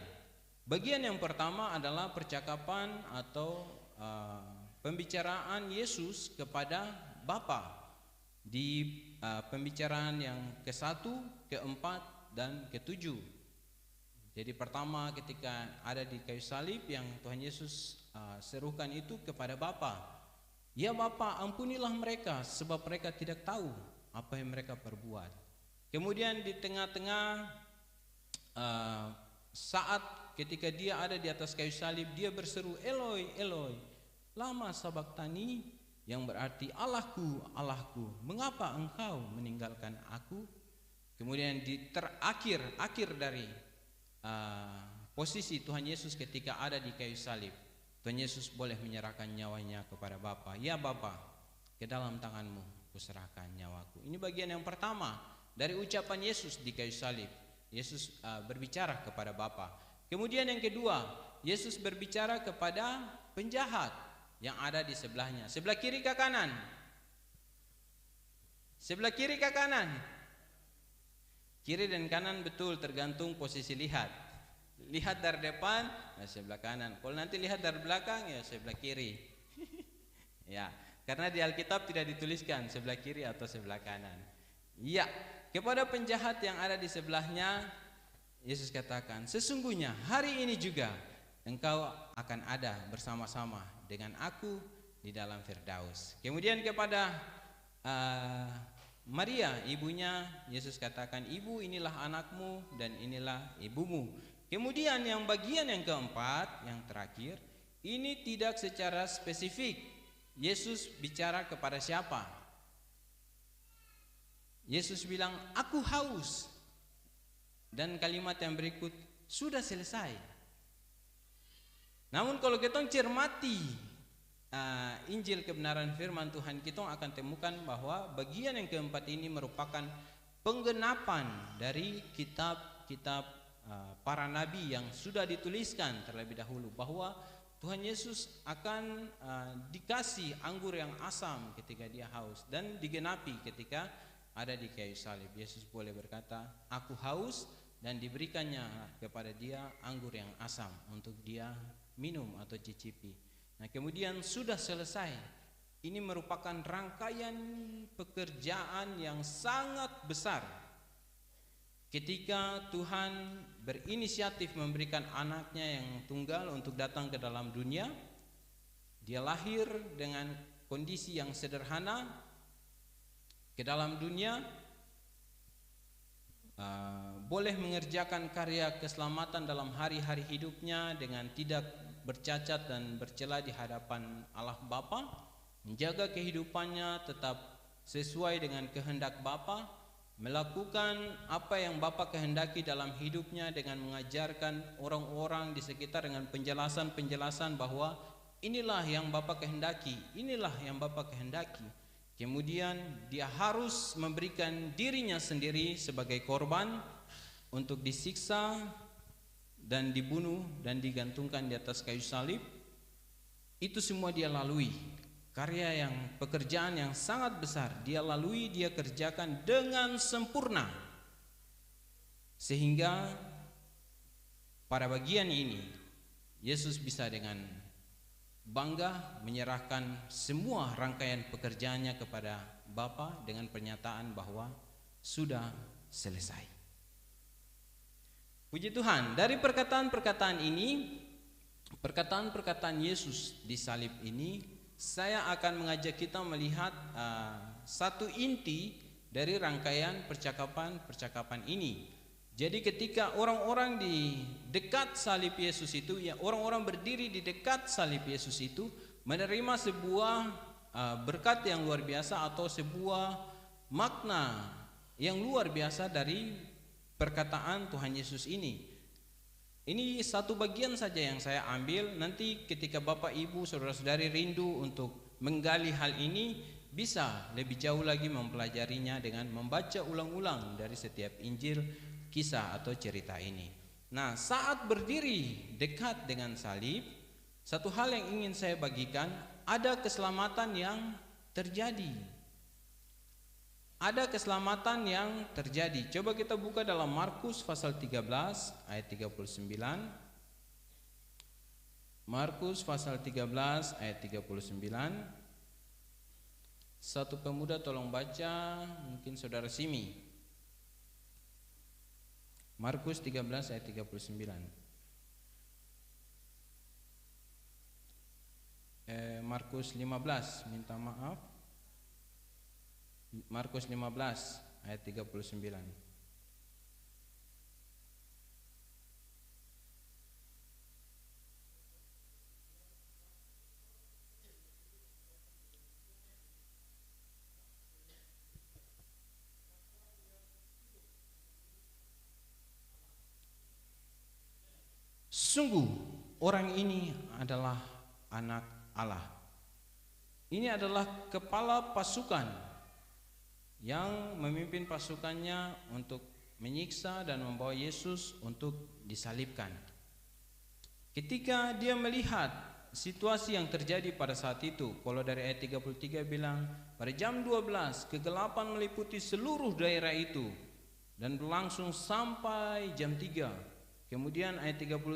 Bagian yang pertama adalah percakapan atau pembicaraan Yesus kepada Bapa. Di pembicaraan yang ke-1, ke-4, dan ke-7. Jadi pertama ketika ada di kayu salib yang Tuhan Yesus serukan itu kepada Bapa. Ya Bapa, ampunilah mereka sebab mereka tidak tahu apa yang mereka perbuat. Kemudian di tengah-tengah saat ketika dia ada di atas kayu salib, dia berseru, Eloi, Eloi, lama sabachthani, yang berarti Allahku, Allahku, mengapa engkau meninggalkan aku? Kemudian di akhir dari posisi Tuhan Yesus ketika ada di kayu salib, Tuhan Yesus boleh menyerahkan nyawanya kepada Bapa. Ya Bapa, ke dalam tanganmu kuserahkan nyawaku. Ini bagian yang pertama dari ucapan Yesus di kayu salib. Yesus berbicara kepada Bapa. Kemudian yang kedua, Yesus berbicara kepada penjahat yang ada di sebelahnya. Sebelah kiri ke kanan? Sebelah kiri ke kanan? Kiri dan kanan betul, tergantung posisi lihat. Lihat dari depan, ya sebelah kanan. Kalau nanti lihat dari belakang, ya sebelah kiri. Ya, karena di Alkitab tidak dituliskan sebelah kiri atau sebelah kanan. Ya, kepada penjahat yang ada di sebelahnya, Yesus katakan, sesungguhnya hari ini juga engkau akan ada bersama-sama dengan aku di dalam Firdaus. Kemudian kepada Maria, ibunya, Yesus katakan, ibu, inilah anakmu dan inilah ibumu. Kemudian yang bagian yang keempat, yang terakhir, ini tidak secara spesifik Yesus bicara kepada siapa. Yesus bilang, aku haus. Dan kalimat yang berikut, sudah selesai. Namun kalau kita cermati Injil kebenaran firman Tuhan, kita akan temukan bahwa bagian yang keempat ini merupakan penggenapan dari kitab-kitab para nabi yang sudah dituliskan terlebih dahulu, bahwa Tuhan Yesus akan dikasih anggur yang asam ketika dia haus, dan digenapi ketika ada di kayu salib. Yesus boleh berkata, aku haus, dan diberikannya kepada dia anggur yang asam untuk dia minum atau cicipi. Nah, kemudian sudah selesai. Ini merupakan rangkaian pekerjaan yang sangat besar. Ketika Tuhan berinisiatif memberikan anaknya yang tunggal untuk datang ke dalam dunia, dia lahir dengan kondisi yang sederhana ke dalam dunia, boleh mengerjakan karya keselamatan dalam hari-hari hidupnya dengan tidak bercacat dan bercela di hadapan Allah Bapa, menjaga kehidupannya tetap sesuai dengan kehendak Bapa, melakukan apa yang Bapa kehendaki dalam hidupnya dengan mengajarkan orang-orang di sekitar dengan penjelasan-penjelasan bahwa inilah yang Bapa kehendaki, inilah yang Bapa kehendaki. Kemudian dia harus memberikan dirinya sendiri sebagai korban untuk disiksa, dan dibunuh dan digantungkan di atas kayu salib, itu semua dia lalui. Karya yang, pekerjaan yang sangat besar dia lalui, dia kerjakan dengan sempurna. Sehingga pada bagian ini Yesus bisa dengan bangga menyerahkan semua rangkaian pekerjaannya kepada Bapa dengan pernyataan bahwa sudah selesai. Puji Tuhan, dari perkataan-perkataan ini, perkataan-perkataan Yesus di salib ini, saya akan mengajak kita melihat satu inti dari rangkaian percakapan-percakapan ini. Jadi ketika orang-orang di dekat salib Yesus itu, ya orang-orang berdiri di dekat salib Yesus itu menerima sebuah berkat yang luar biasa atau sebuah makna yang luar biasa dari perkataan Tuhan Yesus ini. Ini satu bagian saja yang saya ambil. Nanti ketika Bapak Ibu saudara-saudari rindu untuk menggali hal ini, bisa lebih jauh lagi mempelajarinya dengan membaca ulang-ulang dari setiap Injil, kisah atau cerita ini. Nah, saat berdiri dekat dengan salib, satu hal yang ingin saya bagikan, ada keselamatan yang terjadi. Ada keselamatan yang terjadi. Coba kita buka dalam Markus pasal 13 ayat 39. Markus pasal 13 ayat 39. Satu pemuda tolong baca, mungkin saudara Simi. Markus 13 ayat 39. Markus 15, minta maaf. Markus 15 ayat 39. Sungguh orang ini adalah anak Allah. Ini adalah kepala pasukan yang memimpin pasukannya untuk menyiksa dan membawa Yesus untuk disalibkan. Ketika dia melihat situasi yang terjadi pada saat itu, kalau dari ayat 33 bilang, pada jam 12 kegelapan meliputi seluruh daerah itu dan berlangsung sampai jam 3. Kemudian ayat 36,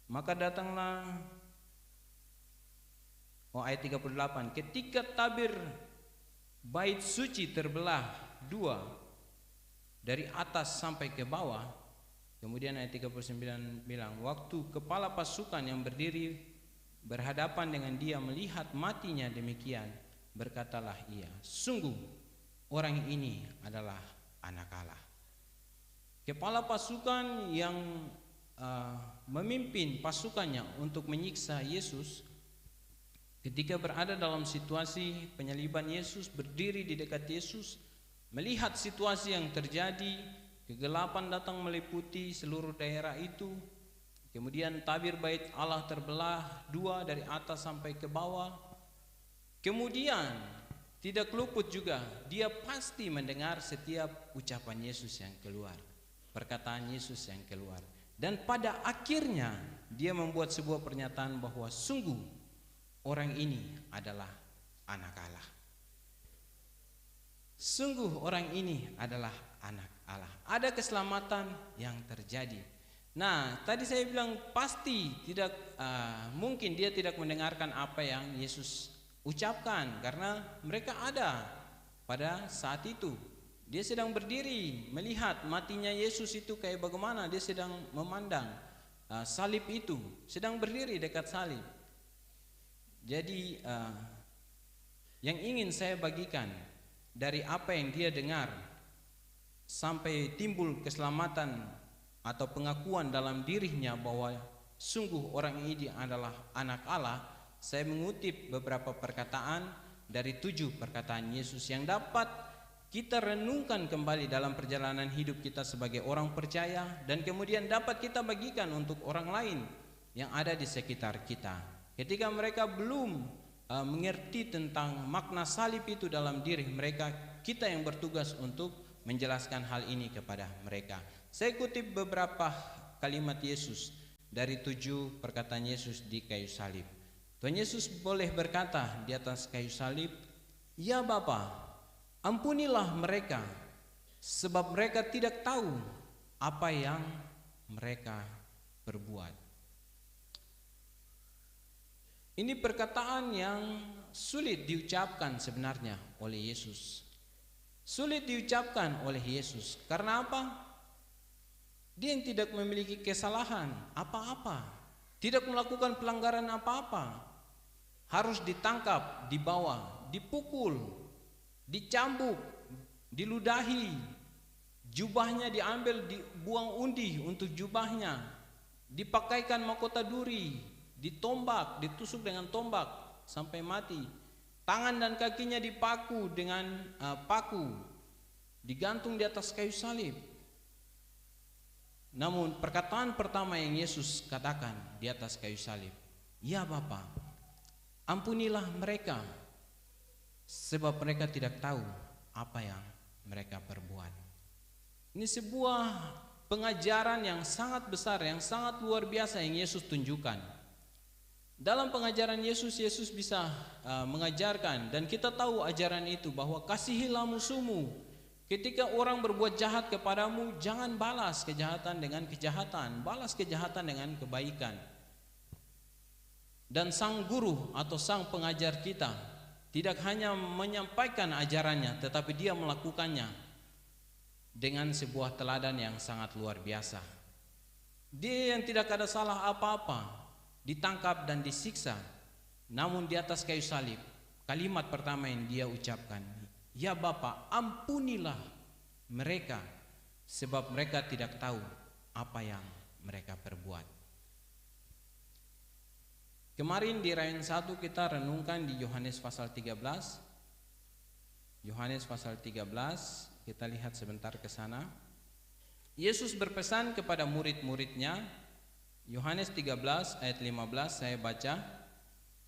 maka datanglah ayat 38, ketika tabir bait suci terbelah dua dari atas sampai ke bawah. Kemudian ayat 39 bilang, waktu kepala pasukan yang berdiri berhadapan dengan dia melihat matinya demikian, berkatalah ia, sungguh orang ini adalah anak Allah. Kepala pasukan yang memimpin pasukannya untuk menyiksa Yesus, ketika berada dalam situasi penyaliban Yesus, berdiri di dekat Yesus, melihat situasi yang terjadi, kegelapan datang meliputi seluruh daerah itu, kemudian tabir bait Allah terbelah dua dari atas sampai ke bawah, kemudian tidak luput juga, dia pasti mendengar setiap ucapan Yesus yang keluar, perkataan Yesus yang keluar, dan pada akhirnya dia membuat sebuah pernyataan bahwa sungguh orang ini adalah anak Allah. Sungguh orang ini adalah anak Allah. Ada keselamatan yang terjadi. Nah, tadi saya bilang pasti tidak mungkin dia tidak mendengarkan apa yang Yesus ucapkan, karena mereka ada pada saat itu. Dia sedang berdiri melihat matinya Yesus itu kayak bagaimana, dia sedang memandang salib itu, sedang berdiri dekat salib. Jadi yang ingin saya bagikan dari apa yang dia dengar sampai timbul keselamatan atau pengakuan dalam dirinya bahwa sungguh orang ini adalah anak Allah, saya mengutip beberapa perkataan dari 7 perkataan Yesus yang dapat kita renungkan kembali dalam perjalanan hidup kita sebagai orang percaya, dan kemudian dapat kita bagikan untuk orang lain yang ada di sekitar kita. Ketika mereka belum mengerti tentang makna salib itu dalam diri mereka, kita yang bertugas untuk menjelaskan hal ini kepada mereka. Saya kutip beberapa kalimat Yesus dari 7 perkataan Yesus di kayu salib. Tuhan Yesus boleh berkata di atas kayu salib, "Ya Bapa, ampunilah mereka, sebab mereka tidak tahu apa yang mereka perbuat." Ini perkataan yang sulit diucapkan sebenarnya oleh Yesus. Sulit diucapkan oleh Yesus. Karena apa? Dia yang tidak memiliki kesalahan apa-apa, tidak melakukan pelanggaran apa-apa, harus ditangkap, dibawa, dipukul, dicambuk, diludahi, jubahnya diambil, dibuang undi untuk jubahnya, dipakaikan mahkota duri, ditombak, ditusuk dengan tombak sampai mati. Tangan dan kakinya dipaku dengan paku, digantung di atas kayu salib. Namun perkataan pertama yang Yesus katakan di atas kayu salib, "Ya Bapa, ampunilah mereka, sebab mereka tidak tahu apa yang mereka perbuat." Ini sebuah pengajaran yang sangat besar, yang sangat luar biasa yang Yesus tunjukkan. Dalam pengajaran Yesus, Yesus bisa mengajarkan, dan kita tahu ajaran itu, bahwa kasihilah musuhmu. Ketika orang berbuat jahat kepadamu, jangan balas kejahatan dengan kejahatan, balas kejahatan dengan kebaikan. Dan sang guru atau sang pengajar kita tidak hanya menyampaikan ajarannya, tetapi dia melakukannya dengan sebuah teladan yang sangat luar biasa. Dia yang tidak ada salah apa-apa ditangkap dan disiksa, namun di atas kayu salib kalimat pertama yang dia ucapkan, "Ya Bapa, ampunilah mereka, sebab mereka tidak tahu apa yang mereka perbuat." Kemarin di Rayaan 1 kita renungkan di Yohanes pasal 13. Yohanes pasal 13, kita lihat sebentar ke sana. Yesus berpesan kepada murid-muridnya. Yohanes 13 ayat 15 saya baca.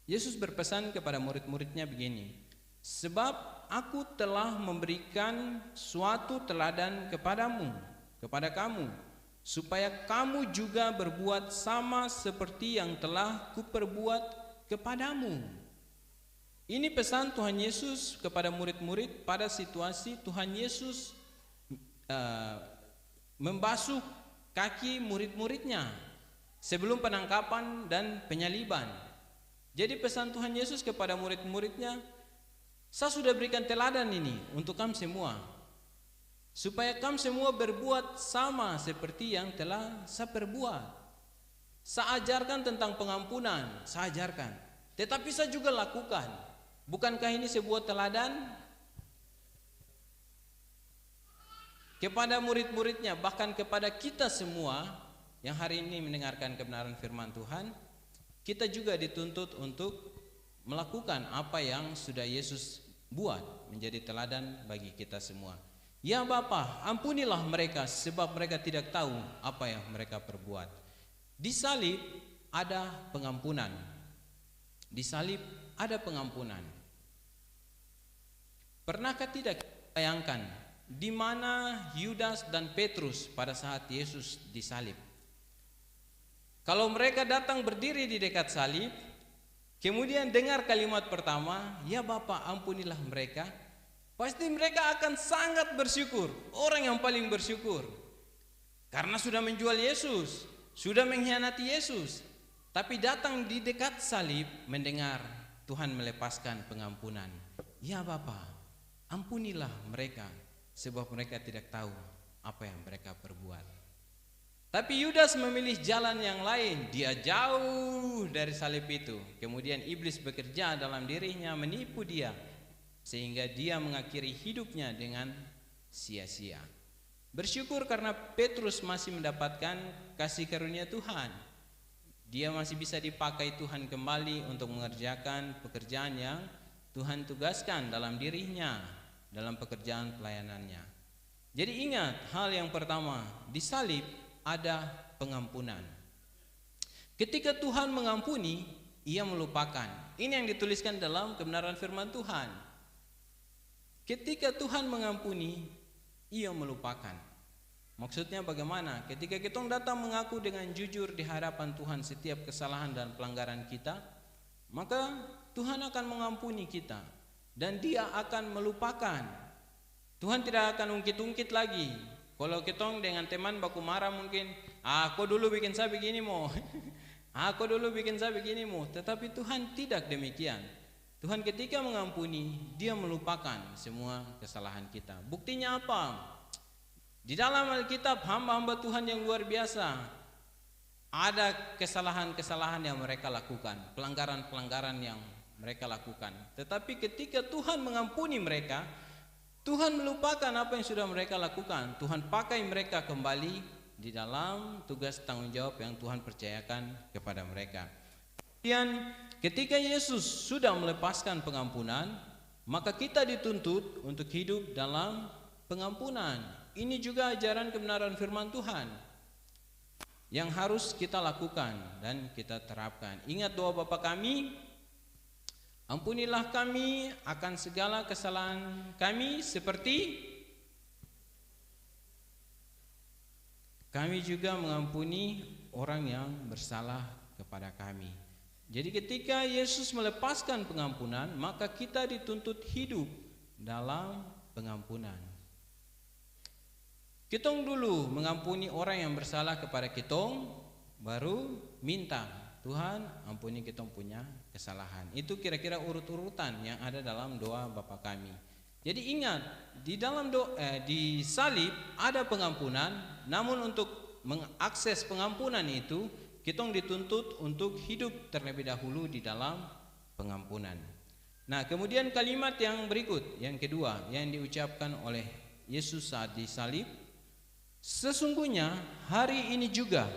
Yesus berpesan kepada murid-muridnya begini, "Sebab aku telah memberikan suatu teladan kepada kamu, supaya kamu juga berbuat sama seperti yang telah kuperbuat kepadamu." Ini pesan Tuhan Yesus kepada murid-murid pada situasi Tuhan Yesus membasuh kaki murid-muridnya sebelum penangkapan dan penyaliban. Jadi pesan Tuhan Yesus kepada murid-muridnya, "Saya sudah berikan teladan ini untuk kamu semua, supaya kamu semua berbuat sama seperti yang telah saya perbuat. Saya ajarkan tentang pengampunan, saya ajarkan, tetapi saya juga lakukan. Bukankah ini sebuah teladan?" Kepada murid-muridnya, bahkan kepada kita semua yang hari ini mendengarkan kebenaran firman Tuhan, kita juga dituntut untuk melakukan apa yang sudah Yesus buat menjadi teladan bagi kita semua. "Ya Bapa, ampunilah mereka, sebab mereka tidak tahu apa yang mereka perbuat." Di salib ada pengampunan. Di salib ada pengampunan. Pernahkah tidak bayangkan di mana Yudas dan Petrus pada saat Yesus disalib? Kalau mereka datang berdiri di dekat salib, kemudian dengar kalimat pertama, "Ya Bapa, ampunilah mereka," pasti mereka akan sangat bersyukur, orang yang paling bersyukur, karena sudah menjual Yesus, sudah mengkhianati Yesus. Tapi datang di dekat salib mendengar Tuhan melepaskan pengampunan. "Ya Bapa, ampunilah mereka, sebab mereka tidak tahu apa yang mereka perbuat." Tapi Yudas memilih jalan yang lain. Dia jauh dari salib itu. Kemudian iblis bekerja dalam dirinya, menipu dia, sehingga dia mengakhiri hidupnya dengan sia-sia. Bersyukur karena Petrus masih mendapatkan kasih karunia Tuhan. Dia masih bisa dipakai Tuhan kembali untuk mengerjakan pekerjaan yang Tuhan tugaskan dalam dirinya, dalam pekerjaan pelayanannya. Jadi ingat, hal yang pertama, di salib ada pengampunan. Ketika Tuhan mengampuni, Ia melupakan. Ini yang dituliskan dalam kebenaran firman Tuhan. Ketika Tuhan mengampuni, ia melupakan. Maksudnya bagaimana? Ketika kita datang mengaku dengan jujur di hadapan Tuhan setiap kesalahan dan pelanggaran kita, maka Tuhan akan mengampuni kita dan Dia akan melupakan. Tuhan tidak akan ungkit-ungkit lagi. Kalau kita dengan teman baku marah mungkin, aku dulu bikin saya begini mo, aku dulu bikin saya begini mo. Tetapi Tuhan tidak demikian. Tuhan ketika mengampuni, Dia melupakan semua kesalahan kita. Buktinya apa? Di dalam Alkitab hamba-hamba Tuhan yang luar biasa, ada kesalahan-kesalahan yang mereka lakukan, pelanggaran-pelanggaran yang mereka lakukan. Tetapi ketika Tuhan mengampuni mereka, Tuhan melupakan apa yang sudah mereka lakukan. Tuhan pakai mereka kembali di dalam tugas tanggung jawab yang Tuhan percayakan kepada mereka. Kemudian ketika Yesus sudah melepaskan pengampunan, maka kita dituntut untuk hidup dalam pengampunan. Ini juga ajaran kebenaran firman Tuhan yang harus kita lakukan dan kita terapkan. Ingat doa Bapa kami, ampunilah kami akan segala kesalahan kami seperti kami juga mengampuni orang yang bersalah kepada kami. Jadi ketika Yesus melepaskan pengampunan, maka kita dituntut hidup dalam pengampunan. Kitong dulu mengampuni orang yang bersalah kepada kitong, baru minta Tuhan ampuni kitong punya kesalahan. Itu kira-kira urut-urutan yang ada dalam doa Bapa kami. Jadi ingat, di dalam di salib ada pengampunan, namun untuk mengakses pengampunan itu kitong dituntut untuk hidup terlebih dahulu di dalam pengampunan. Nah, kemudian kalimat yang berikut, yang kedua yang diucapkan oleh Yesus saat disalib, sesungguhnya hari ini juga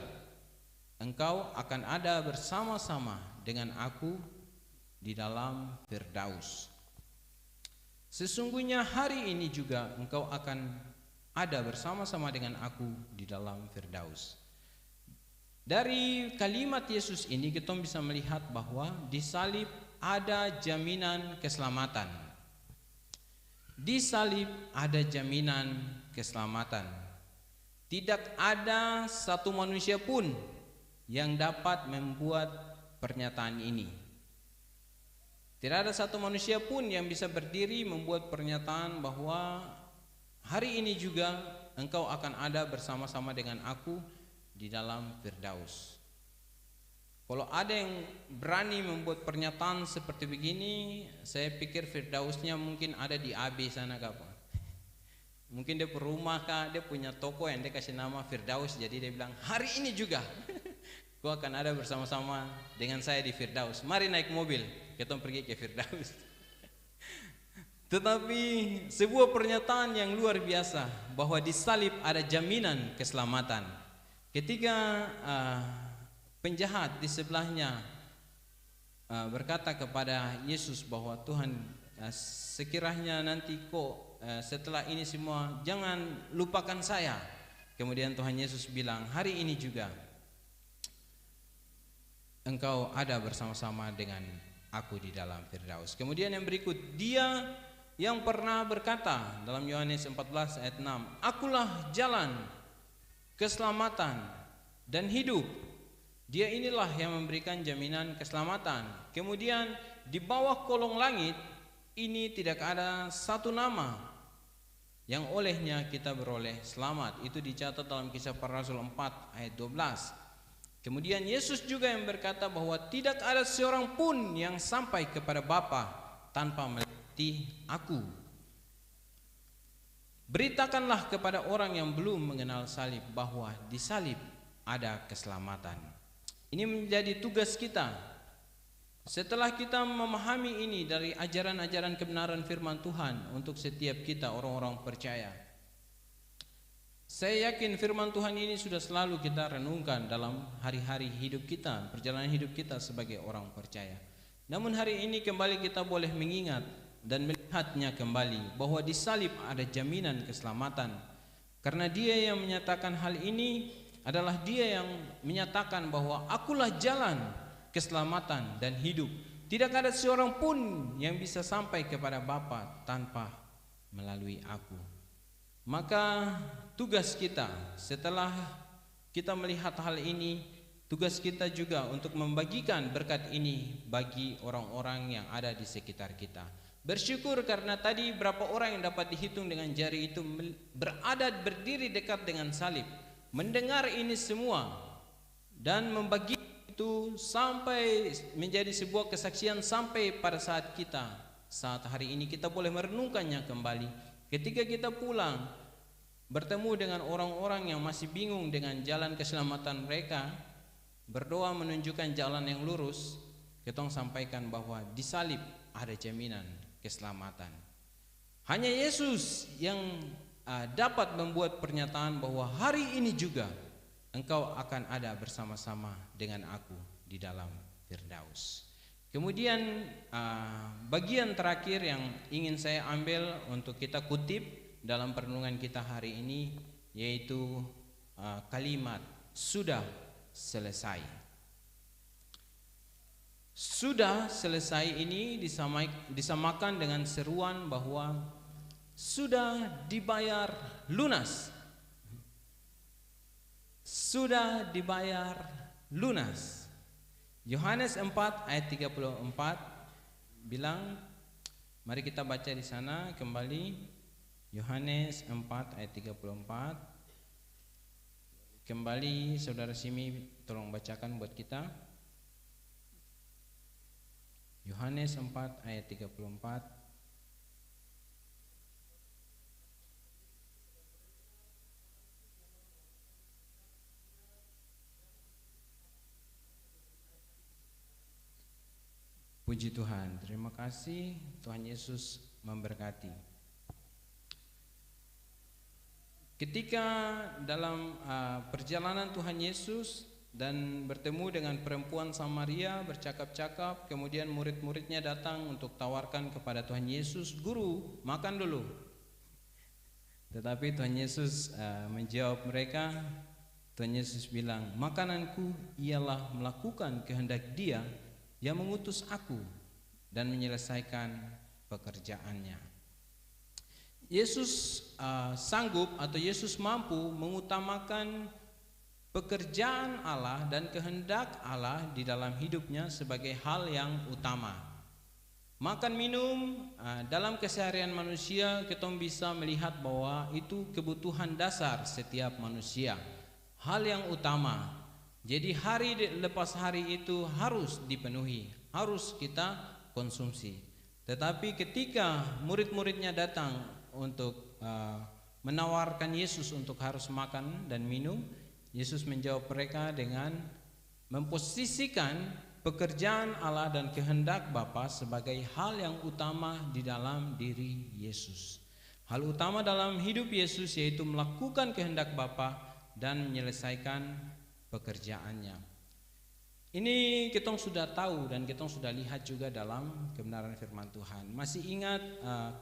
engkau akan ada bersama-sama dengan aku di dalam Firdaus. Sesungguhnya hari ini juga engkau akan ada bersama-sama dengan aku di dalam Firdaus. Dari kalimat Yesus ini kita bisa melihat bahwa di salib ada jaminan keselamatan. Di salib ada jaminan keselamatan. Tidak ada satu manusia pun yang dapat membuat pernyataan ini. Tidak ada satu manusia pun yang bisa berdiri membuat pernyataan bahwa hari ini juga engkau akan ada bersama-sama dengan aku di dalam Firdaus. Kalau ada yang berani membuat pernyataan seperti begini, saya pikir Firdausnya mungkin ada di AB sana kapan. Mungkin dia perumah kah, dia punya toko yang dia kasih nama Firdaus. Jadi dia bilang hari ini juga kau akan ada bersama-sama dengan saya di Firdaus. Mari naik mobil, kita pergi ke Firdaus. Tetapi sebuah pernyataan yang luar biasa bahwa di salib ada jaminan keselamatan. Ketika penjahat di sebelahnya berkata kepada Yesus bahwa Tuhan, sekiranya nanti kok setelah ini semua jangan lupakan saya. Kemudian Tuhan Yesus bilang, hari ini juga engkau ada bersama-sama dengan aku di dalam Firdaus. Kemudian yang berikut, Dia yang pernah berkata dalam Yohanes 14 ayat 6, akulah jalan, keselamatan dan hidup. Dia inilah yang memberikan jaminan keselamatan. Kemudian di bawah kolong langit ini tidak ada satu nama yang olehnya kita beroleh selamat. Itu dicatat dalam Kisah Para Rasul 4 ayat 12. Kemudian Yesus juga yang berkata bahwa tidak ada seorang pun yang sampai kepada Bapa tanpa melewati aku. Beritakanlah kepada orang yang belum mengenal salib bahwa di salib ada keselamatan. Ini menjadi tugas kita. Setelah kita memahami ini dari ajaran-ajaran kebenaran firman Tuhan untuk setiap kita orang-orang percaya, saya yakin firman Tuhan ini sudah selalu kita renungkan dalam hari-hari hidup kita, perjalanan hidup kita sebagai orang percaya. Namun hari ini kembali kita boleh mengingat dan melihatnya kembali bahwa di salib ada jaminan keselamatan. Karena Dia yang menyatakan hal ini adalah Dia yang menyatakan bahwa akulah jalan, keselamatan dan hidup. Tidak ada seorang pun yang bisa sampai kepada Bapa tanpa melalui aku. Maka tugas kita setelah kita melihat hal ini, tugas kita juga untuk membagikan berkat ini bagi orang-orang yang ada di sekitar kita. Bersyukur karena tadi berapa orang yang dapat dihitung dengan jari itu berdiri dekat dengan salib, mendengar ini semua dan membagi itu sampai menjadi sebuah kesaksian sampai pada saat hari ini kita boleh merenungkannya kembali. Ketika kita pulang bertemu dengan orang-orang yang masih bingung dengan jalan keselamatan mereka, berdoa menunjukkan jalan yang lurus, kita sampaikan bahwa di salib ada jaminan keselamatan. Hanya Yesus yang dapat membuat pernyataan bahwa hari ini juga engkau akan ada bersama-sama dengan aku di dalam Firdaus. Kemudian bagian terakhir yang ingin saya ambil untuk kita kutip dalam perenungan kita hari ini, yaitu kalimat sudah selesai. Sudah selesai ini disamakan dengan seruan bahwa sudah dibayar lunas. Sudah dibayar lunas. Yohanes 4 ayat 34 bilang, mari kita baca di sana kembali. Yohanes 4 ayat 34. Kembali saudara Simi tolong bacakan buat kita. Yohanes 4 ayat 34. Puji Tuhan, terima kasih. Tuhan Yesus memberkati. Ketika dalam perjalanan Tuhan Yesus dan bertemu dengan perempuan Samaria, bercakap-cakap, kemudian murid-muridnya datang untuk tawarkan kepada Tuhan Yesus, "Guru, makan dulu." Tetapi Tuhan Yesus menjawab mereka. Tuhan Yesus bilang, "Makananku ialah melakukan kehendak Dia yang mengutus aku dan menyelesaikan pekerjaannya." Yesus sanggup atau Yesus mampu mengutamakan pekerjaan Allah dan kehendak Allah di dalam hidupnya sebagai hal yang utama. Makan minum dalam keseharian manusia kita bisa melihat bahwa itu kebutuhan dasar setiap manusia, hal yang utama. Jadi hari lepas hari itu harus dipenuhi, harus kita konsumsi. Tetapi ketika murid-muridnya datang untuk menawarkan Yesus untuk harus makan dan minum, Yesus menjawab mereka dengan memposisikan pekerjaan Allah dan kehendak Bapa sebagai hal yang utama di dalam diri Yesus. Hal utama dalam hidup Yesus yaitu melakukan kehendak Bapa dan menyelesaikan pekerjaannya. Ini kita sudah tahu dan kita sudah lihat juga dalam kebenaran firman Tuhan. Masih ingat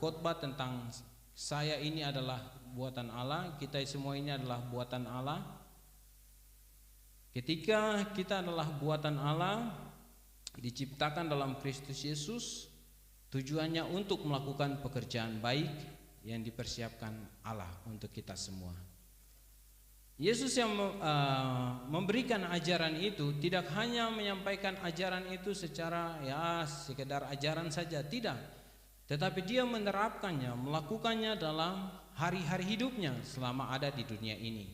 khotbah tentang saya ini adalah buatan Allah, kita semua ini adalah buatan Allah. Ketika kita adalah buatan Allah, diciptakan dalam Kristus Yesus, tujuannya untuk melakukan pekerjaan baik yang dipersiapkan Allah untuk kita semua. Yesus yang memberikan ajaran itu tidak hanya menyampaikan ajaran itu secara sekedar ajaran saja, tidak. Tetapi dia menerapkannya, melakukannya dalam hari-hari hidupnya selama ada di dunia ini.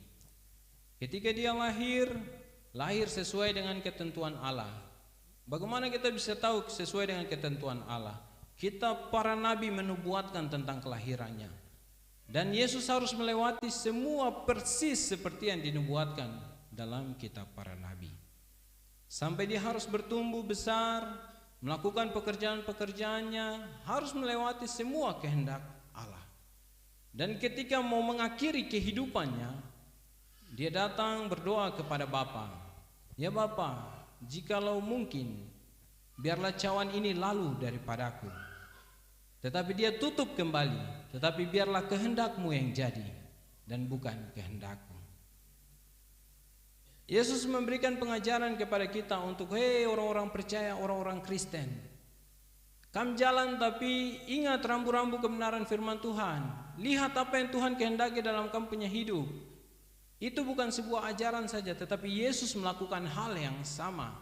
Ketika dia lahir sesuai dengan ketentuan Allah. Bagaimana kita bisa tahu sesuai dengan ketentuan Allah? Kita para nabi menubuatkan tentang kelahirannya. Dan Yesus harus melewati semua persis seperti yang dinubuatkan dalam kitab para nabi. Sampai dia harus bertumbuh besar, melakukan pekerjaan-pekerjaannya, harus melewati semua kehendak Allah. Dan ketika mau mengakhiri kehidupannya, dia datang berdoa kepada Bapa. "Ya Bapa, jikalau mungkin, biarlah cawan ini lalu daripadaku. Tetapi dia tutup kembali, tetapi biarlah kehendak-Mu yang jadi dan bukan kehendak-Ku." Yesus memberikan pengajaran kepada kita untuk orang-orang percaya, orang-orang Kristen. Kam jalan tapi ingat rambu-rambu kebenaran firman Tuhan. Lihat apa yang Tuhan kehendaki dalam kamu punya hidup. Itu bukan sebuah ajaran saja, tetapi Yesus melakukan hal yang sama.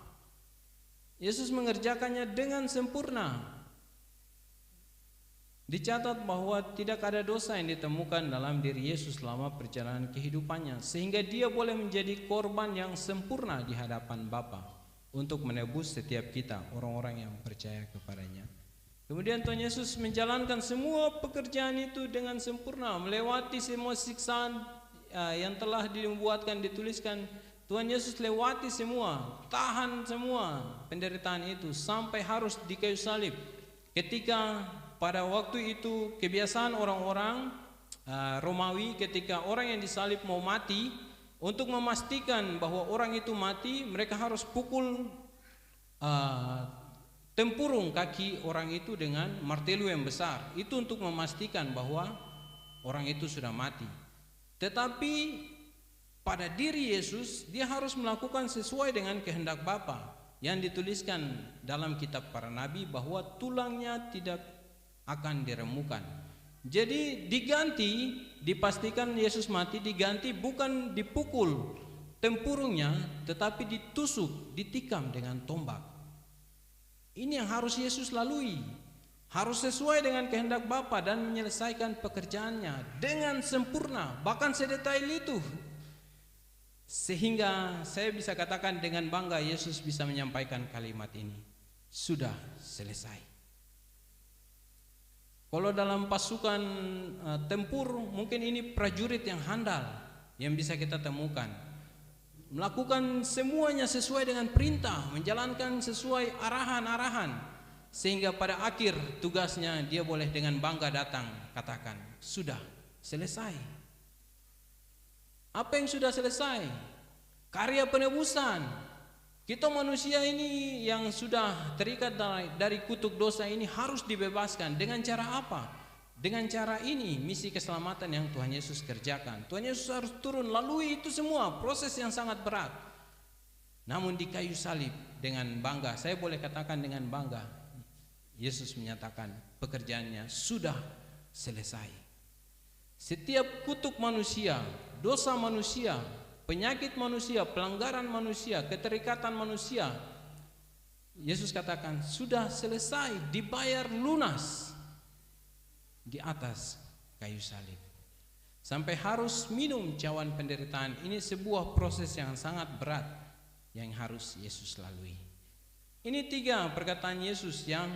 Yesus mengerjakannya dengan sempurna. Dicatat bahwa tidak ada dosa yang ditemukan dalam diri Yesus selama perjalanan kehidupannya, sehingga dia boleh menjadi korban yang sempurna di hadapan Bapa untuk menebus setiap kita, orang-orang yang percaya kepadanya. Kemudian Tuhan Yesus menjalankan semua pekerjaan itu dengan sempurna, melewati semua siksaan yang telah dibuatkan, dituliskan. Tuhan Yesus lewati semua, tahan semua penderitaan itu sampai harus di kayu salib. Ketika pada waktu itu kebiasaan orang-orang Romawi, ketika orang yang disalib mau mati, untuk memastikan bahwa orang itu mati, mereka harus pukul tempurung kaki orang itu dengan martelu yang besar. Itu untuk memastikan bahwa orang itu sudah mati. Tetapi pada diri Yesus, dia harus melakukan sesuai dengan kehendak Bapa yang dituliskan dalam kitab para nabi, bahwa tulangnya tidak akan diremukan. Jadi diganti, dipastikan Yesus mati, diganti bukan dipukul tempurungnya, tetapi ditusuk, ditikam dengan tombak. Ini yang harus Yesus lalui, harus sesuai dengan kehendak Bapa dan menyelesaikan pekerjaannya dengan sempurna, bahkan sedetail itu. Sehingga saya bisa katakan dengan bangga, Yesus bisa menyampaikan kalimat ini, sudah selesai. Kalau dalam pasukan tempur, mungkin ini prajurit yang handal yang bisa kita temukan, melakukan semuanya sesuai dengan perintah, menjalankan sesuai arahan-arahan, sehingga pada akhir tugasnya dia boleh dengan bangga datang katakan, sudah selesai. Apa yang sudah selesai? Karya penebusan. Kita manusia ini yang sudah terikat dari kutuk dosa ini harus dibebaskan. Dengan cara apa? Dengan cara ini, misi keselamatan yang Tuhan Yesus kerjakan. Tuhan Yesus harus turun lalui itu semua, proses yang sangat berat. Namun di kayu salib dengan bangga, saya boleh katakan dengan bangga, Yesus menyatakan pekerjaannya sudah selesai. Setiap kutuk manusia, dosa manusia, penyakit manusia, pelanggaran manusia, keterikatan manusia, Yesus katakan sudah selesai, dibayar lunas di atas kayu salib. Sampai harus minum cawan penderitaan, ini sebuah proses yang sangat berat yang harus Yesus lalui. Ini 3 perkataan Yesus yang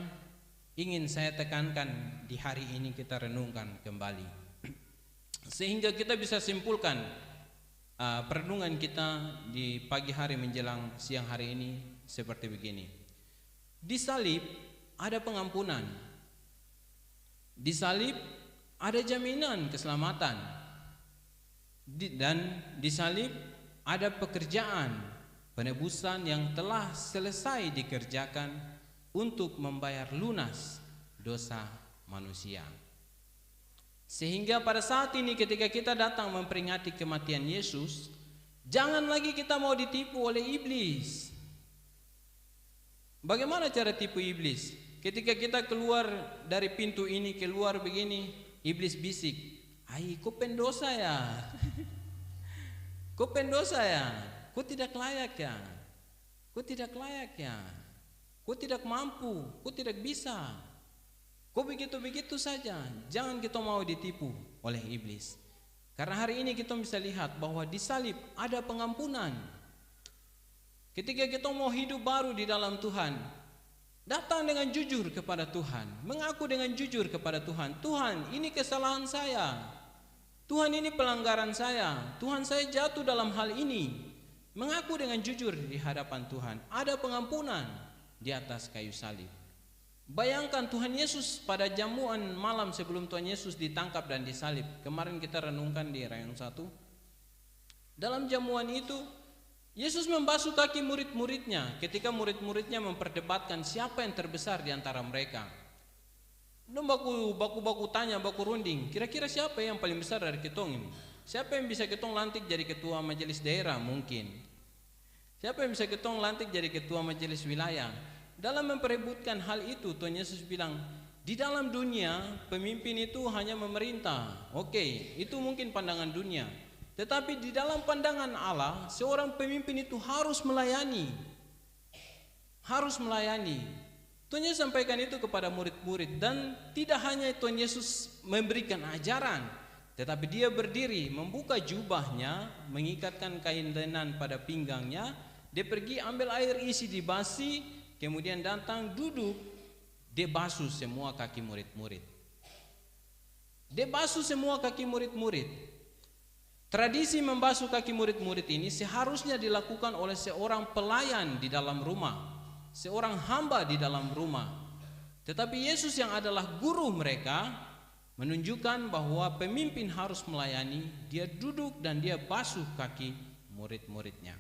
ingin saya tekankan di hari ini, kita renungkan kembali, sehingga kita bisa simpulkan perenungan kita di pagi hari menjelang siang hari ini seperti begini. Di salib ada pengampunan, di salib ada jaminan keselamatan, dan di salib ada pekerjaan penebusan yang telah selesai dikerjakan untuk membayar lunas dosa manusia. Sehingga pada saat ini ketika kita datang memperingati kematian Yesus, jangan lagi kita mau ditipu oleh iblis. Bagaimana cara tipu iblis? Ketika kita keluar dari pintu ini, keluar begini, iblis bisik, "Ai, kau pendosa ya. Kau pendosa ya. Kau tidak layak ya. Kau tidak layak ya. Kau tidak mampu, kau tidak bisa. Kok begitu-begitu saja." Jangan kita mau ditipu oleh iblis. Karena hari ini kita bisa lihat bahwa di salib ada pengampunan. Ketika kita mau hidup baru di dalam Tuhan, datang dengan jujur kepada Tuhan, mengaku dengan jujur kepada Tuhan, "Tuhan, ini kesalahan saya. Tuhan, ini pelanggaran saya. Tuhan, saya jatuh dalam hal ini." Mengaku dengan jujur di hadapan Tuhan. Ada pengampunan di atas kayu salib. Bayangkan Tuhan Yesus pada jamuan malam sebelum Tuhan Yesus ditangkap dan disalib. Kemarin kita renungkan di Rayon 1. Dalam jamuan itu Yesus membasuh kaki murid-muridnya ketika murid-muridnya memperdebatkan siapa yang terbesar di antara mereka. Dan baku tanya, baku runding, kira-kira siapa yang paling besar dari ketong ini? Siapa yang bisa ketong lantik jadi ketua majelis daerah mungkin? Siapa yang bisa ketong lantik jadi ketua majelis wilayah? dalam memperebutkan hal itu Tuhan Yesus bilang, di dalam dunia pemimpin itu hanya memerintah. Oke, itu mungkin pandangan dunia. Tetapi di dalam pandangan Allah, seorang pemimpin itu harus melayani. Harus melayani. Tuhan Yesus sampaikan itu kepada murid-murid, dan tidak hanya Tuhan Yesus memberikan ajaran, tetapi dia berdiri, membuka jubahnya, mengikatkan kain lenan pada pinggangnya, dia pergi ambil air isi di basi, kemudian datang duduk, dia basuh semua kaki murid-murid. Dia basuh semua kaki murid-murid. Tradisi membasuh kaki murid-murid ini seharusnya dilakukan oleh seorang pelayan di dalam rumah, seorang hamba di dalam rumah. Tetapi Yesus yang adalah guru mereka menunjukkan bahwa pemimpin harus melayani. Dia duduk dan dia basuh kaki murid-muridnya.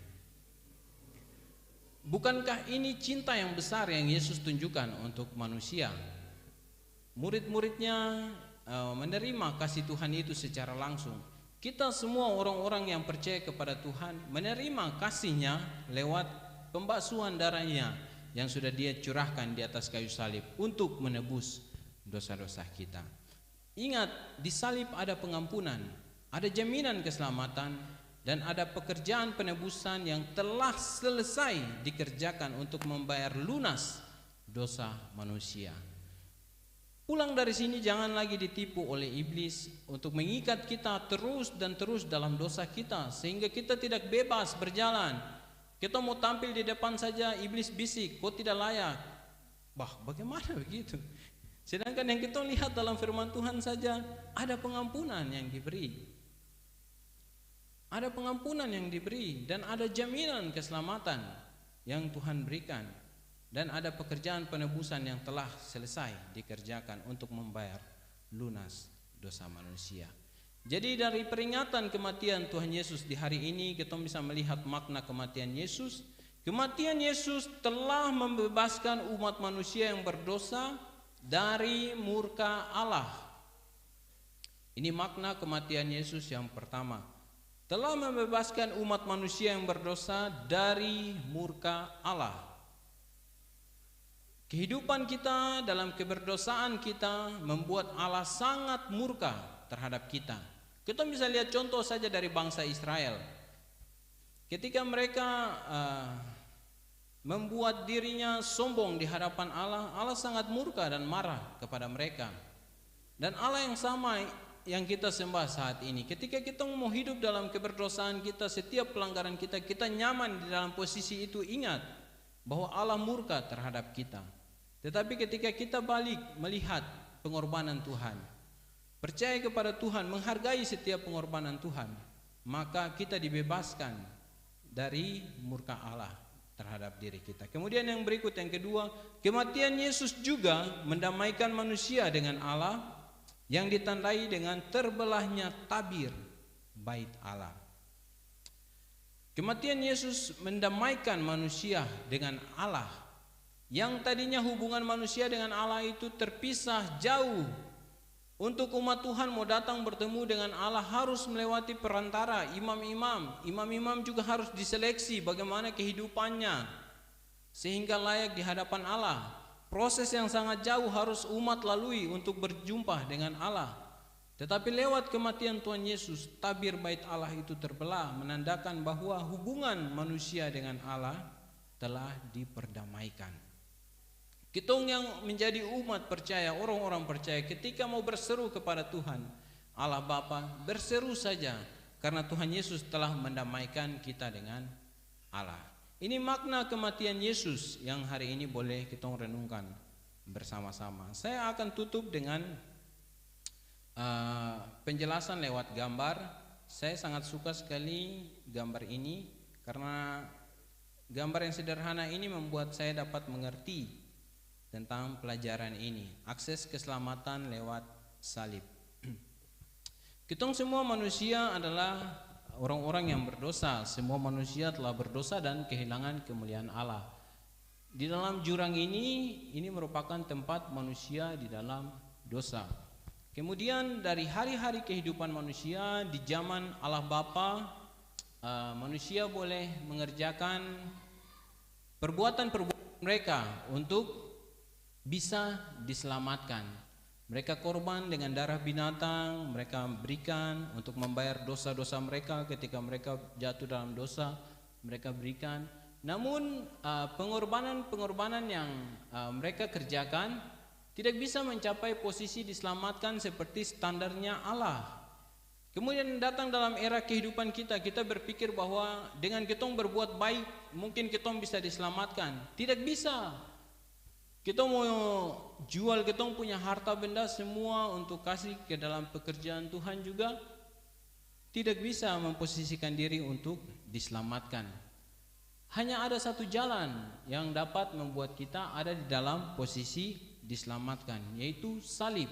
Bukankah ini cinta yang besar yang Yesus tunjukkan untuk manusia? Murid-muridnya menerima kasih Tuhan itu secara langsung. Kita semua orang-orang yang percaya kepada Tuhan menerima kasih-Nya lewat pembasuhan darahnya yang sudah dia curahkan di atas kayu salib untuk menebus dosa-dosa kita. Ingat, di salib ada pengampunan, ada jaminan keselamatan, dan ada pekerjaan penebusan yang telah selesai dikerjakan untuk membayar lunas dosa manusia. Pulang dari sini jangan lagi ditipu oleh iblis untuk mengikat kita terus dan terus dalam dosa kita, sehingga kita tidak bebas berjalan. Kita mau tampil di depan saja, iblis bisik, kau tidak layak. Bagaimana begitu? Sedangkan yang kita lihat dalam firman Tuhan saja, ada pengampunan yang diberi. Ada pengampunan yang diberi, dan ada jaminan keselamatan yang Tuhan berikan. Dan ada pekerjaan penebusan yang telah selesai dikerjakan untuk membayar lunas dosa manusia. Jadi dari peringatan kematian Tuhan Yesus di hari ini, kita bisa melihat makna kematian Yesus. Kematian Yesus telah membebaskan umat manusia yang berdosa dari murka Allah. Ini makna kematian Yesus yang pertama. Telah membebaskan umat manusia yang berdosa dari murka Allah. Kehidupan kita dalam keberdosaan kita membuat Allah sangat murka terhadap kita. Kita bisa lihat contoh saja dari bangsa Israel. Ketika mereka membuat dirinya sombong di hadapan Allah, Allah sangat murka dan marah kepada mereka. Dan Allah yang sama yang kita sembah saat ini. Ketika kita mau hidup dalam keberdosaan kita, setiap pelanggaran kita, kita nyaman di dalam posisi itu, ingat bahwa Allah murka terhadap kita. Tetapi ketika kita balik melihat pengorbanan Tuhan, percaya kepada Tuhan, menghargai setiap pengorbanan Tuhan, maka kita dibebaskan dari murka Allah terhadap diri kita. Kemudian yang berikut, yang kedua, kematian Yesus juga mendamaikan manusia dengan Allah, yang ditandai dengan terbelahnya tabir bait Allah. Kematian Yesus mendamaikan manusia dengan Allah, yang tadinya hubungan manusia dengan Allah itu terpisah jauh. Untuk umat Tuhan mau datang bertemu dengan Allah harus melewati perantara imam-imam. Imam-imam juga harus diseleksi bagaimana kehidupannya sehingga layak di hadapan Allah. Proses yang sangat jauh harus umat lalui untuk berjumpa dengan Allah. Tetapi lewat kematian Tuhan Yesus, tabir bait Allah itu terbelah, menandakan bahwa hubungan manusia dengan Allah telah diperdamaikan. Kita yang menjadi umat percaya, orang-orang percaya, ketika mau berseru kepada Tuhan Allah Bapa, berseru saja, karena Tuhan Yesus telah mendamaikan kita dengan Allah. Ini makna kematian Yesus yang hari ini boleh kita renungkan bersama-sama. Saya akan tutup dengan penjelasan lewat gambar. Saya sangat suka sekali gambar ini, karena gambar yang sederhana ini membuat saya dapat mengerti tentang pelajaran ini, akses keselamatan lewat salib. Kita semua manusia adalah orang-orang yang berdosa. Semua manusia telah berdosa dan kehilangan kemuliaan Allah. Di dalam jurang ini merupakan tempat manusia di dalam dosa. Kemudian dari hari-hari kehidupan manusia di zaman Allah Bapa, manusia boleh mengerjakan perbuatan-perbuatan mereka untuk bisa diselamatkan. Mereka korban dengan darah binatang, mereka berikan untuk membayar dosa-dosa mereka ketika mereka jatuh dalam dosa, mereka berikan. Namun pengorbanan-pengorbanan yang mereka kerjakan tidak bisa mencapai posisi diselamatkan seperti standarnya Allah. Kemudian datang dalam era kehidupan kita, kita berpikir bahwa dengan kita berbuat baik mungkin kita bisa diselamatkan. Tidak bisa. Kita mau jual kita punya harta benda semua untuk kasih ke dalam pekerjaan Tuhan juga tidak bisa memposisikan diri untuk diselamatkan. Hanya ada satu jalan yang dapat membuat kita ada di dalam posisi diselamatkan, yaitu salib.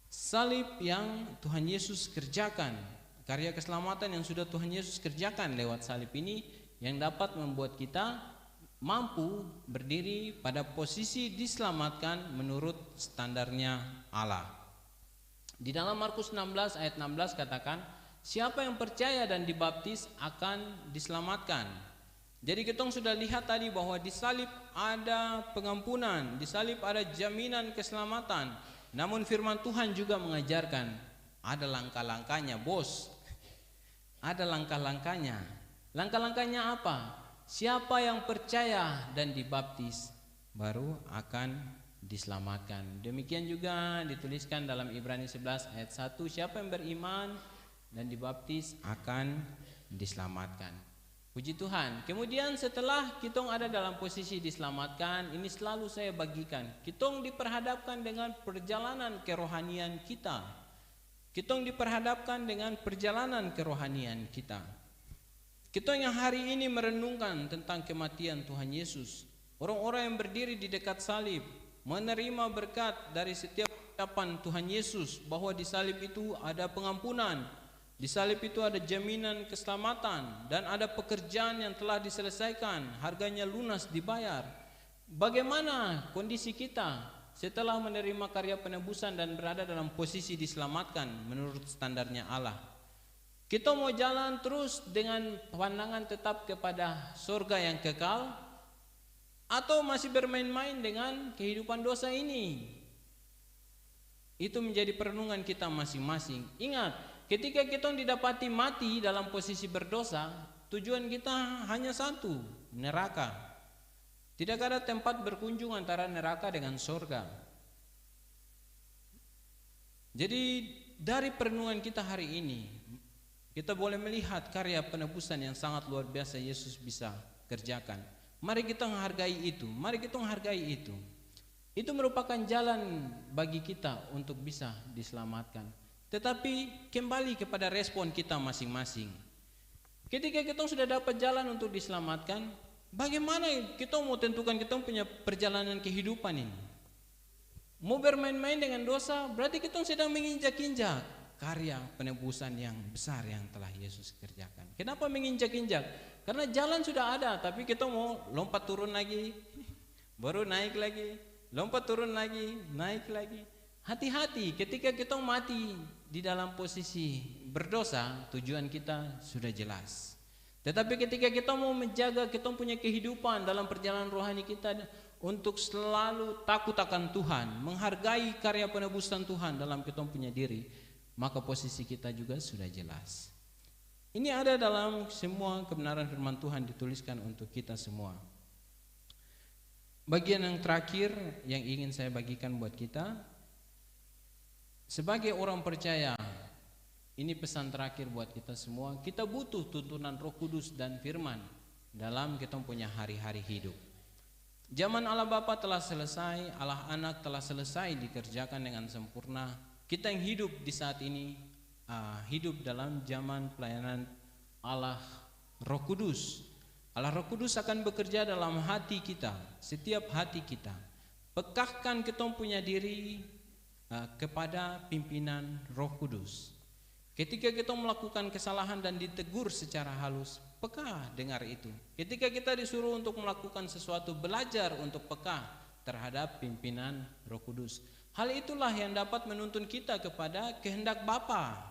Salib yang Tuhan Yesus kerjakan, karya keselamatan yang sudah Tuhan Yesus kerjakan lewat salib ini yang dapat membuat kita mampu berdiri pada posisi diselamatkan menurut standarnya Allah. Di dalam Markus 16 ayat 16 katakan, siapa yang percaya dan dibaptis akan diselamatkan. Jadi kita sudah lihat tadi bahwa di salib ada pengampunan, di salib ada jaminan keselamatan. Namun firman Tuhan juga mengajarkan ada langkah-langkahnya, bos. Ada langkah-langkahnya. Langkah-langkahnya apa? Siapa yang percaya dan dibaptis baru akan diselamatkan. Demikian juga dituliskan dalam Ibrani 11 ayat 1, siapa yang beriman dan dibaptis akan diselamatkan. Puji Tuhan. Kemudian setelah kita ada dalam posisi diselamatkan, ini selalu saya bagikan. Kita diperhadapkan dengan perjalanan kerohanian kita. Kita diperhadapkan dengan perjalanan kerohanian kita. Kita yang hari ini merenungkan tentang kematian Tuhan Yesus, orang-orang yang berdiri di dekat salib, menerima berkat dari setiap ucapan Tuhan Yesus bahwa di salib itu ada pengampunan, di salib itu ada jaminan keselamatan, dan ada pekerjaan yang telah diselesaikan, harganya lunas dibayar. Bagaimana kondisi kita setelah menerima karya penebusan dan berada dalam posisi diselamatkan menurut standarnya Allah? Kita mau jalan terus dengan pandangan tetap kepada surga yang kekal, atau masih bermain-main dengan kehidupan dosa ini? Itu menjadi perenungan kita masing-masing. Ingat, ketika kita didapati mati dalam posisi berdosa, tujuan kita hanya satu, neraka. Tidak ada tempat berkunjung antara neraka dengan surga. Jadi dari perenungan kita hari ini, kita boleh melihat karya penebusan yang sangat luar biasa Yesus bisa kerjakan. Mari kita menghargai itu. Mari kita menghargai itu. Itu merupakan jalan bagi kita untuk bisa diselamatkan. Tetapi kembali kepada respon kita masing-masing. Ketika kita sudah dapat jalan untuk diselamatkan, bagaimana kita mau tentukan kita punya perjalanan kehidupan ini? Mau bermain-main dengan dosa, berarti kita sedang menginjak-injak karya penebusan yang besar yang telah Yesus kerjakan. Kenapa menginjak-injak? Karena jalan sudah ada, tapi kita mau lompat turun lagi, baru naik lagi, lompat turun lagi, naik lagi. Hati-hati ketika kita mati di dalam posisi berdosa, tujuan kita sudah jelas. Tetapi ketika kita mau menjaga kita punya kehidupan dalam perjalanan rohani kita untuk selalu takut akan Tuhan, menghargai karya penebusan Tuhan dalam kita punya diri, maka posisi kita juga sudah jelas. Ini ada dalam semua kebenaran firman Tuhan dituliskan untuk kita semua. Bagian yang terakhir yang ingin saya bagikan buat kita, sebagai orang percaya, ini pesan terakhir buat kita semua, kita butuh tuntunan Roh Kudus dan firman dalam kita punya hari-hari hidup. Zaman Allah Bapa telah selesai, Allah Anak telah selesai dikerjakan dengan sempurna. Kita yang hidup di saat ini hidup dalam zaman pelayanan Allah Roh Kudus. Allah Roh Kudus akan bekerja dalam hati kita, setiap hati kita. Pekahkan kita punya diri kepada pimpinan Roh Kudus. Ketika kita melakukan kesalahan dan ditegur secara halus, peka dengar itu. Ketika kita disuruh untuk melakukan sesuatu, belajar untuk peka terhadap pimpinan Roh Kudus. Hal itulah yang dapat menuntun kita kepada kehendak Bapa.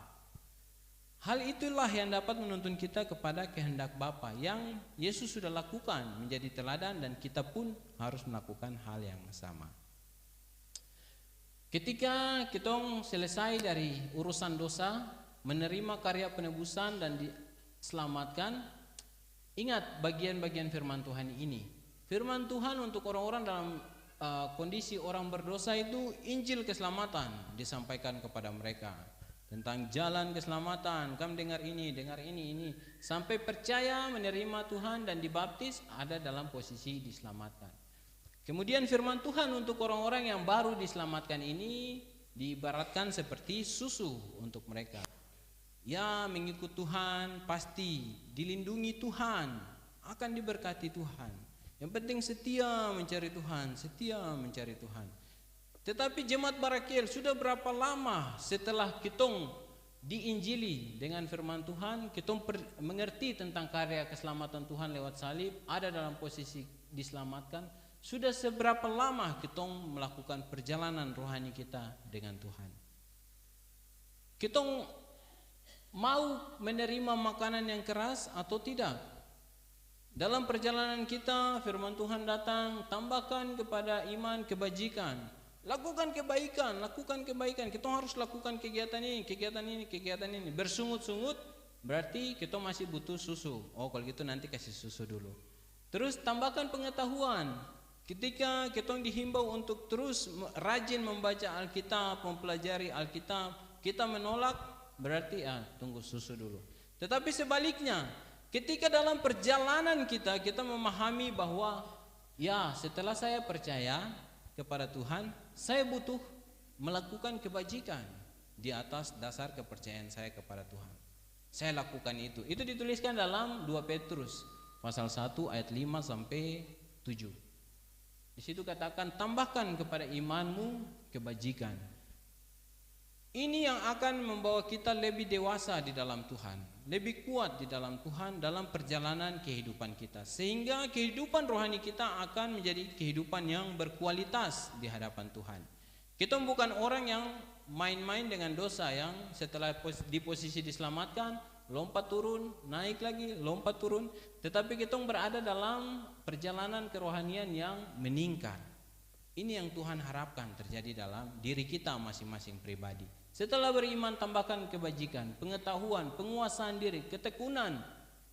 Hal itulah yang dapat menuntun kita kepada kehendak Bapa yang Yesus sudah lakukan menjadi teladan, dan kita pun harus melakukan hal yang sama. Ketika kita selesai dari urusan dosa, menerima karya penebusan dan diselamatkan, ingat bagian-bagian firman Tuhan ini. Firman Tuhan untuk orang-orang dalam kondisi orang berdosa itu Injil keselamatan disampaikan kepada mereka. Tentang jalan keselamatan, kamu dengar ini, sampai percaya menerima Tuhan dan dibaptis, ada dalam posisi diselamatkan. Kemudian firman Tuhan untuk orang-orang yang baru diselamatkan ini diibaratkan seperti susu untuk mereka. Ya, mengikut Tuhan pasti dilindungi Tuhan, akan diberkati Tuhan. Yang penting setia mencari Tuhan, setia mencari Tuhan. Tetapi jemaat Barakel, sudah berapa lama setelah kitong diinjili dengan firman Tuhan, kitong mengerti tentang karya keselamatan Tuhan lewat salib, ada dalam posisi diselamatkan, sudah seberapa lama kitong melakukan perjalanan rohani kita dengan Tuhan? Kitong mau menerima makanan yang keras atau tidak? Dalam perjalanan kita, firman Tuhan datang, tambahkan kepada iman kebajikan. Lakukan kebaikan. Kita harus lakukan kegiatan ini. Bersungut-sungut berarti kita masih butuh susu. Oh, kalau gitu nanti kasih susu dulu. Terus tambahkan pengetahuan. Ketika kita dihimbau untuk terus rajin membaca Alkitab, mempelajari Alkitab, kita menolak, berarti tunggu susu dulu. Tetapi sebaliknya, ketika dalam perjalanan kita memahami bahwa ya, setelah saya percaya kepada Tuhan, saya butuh melakukan kebajikan di atas dasar kepercayaan saya kepada Tuhan. Saya lakukan itu. Itu dituliskan dalam 2 Petrus pasal 1 ayat 5 sampai 7. Di situ katakan, tambahkan kepada imanmu kebajikan. Ini yang akan membawa kita lebih dewasa di dalam Tuhan, lebih kuat di dalam Tuhan dalam perjalanan kehidupan kita, sehingga kehidupan rohani kita akan menjadi kehidupan yang berkualitas di hadapan Tuhan. Kita bukan orang yang main-main dengan dosa yang setelah di posisi diselamatkan lompat turun, naik lagi, lompat turun, tetapi kita berada dalam perjalanan kerohanian yang meningkat. Ini yang Tuhan harapkan terjadi dalam diri kita masing-masing pribadi. Setelah beriman, tambahkan kebajikan, pengetahuan, penguasaan diri, ketekunan,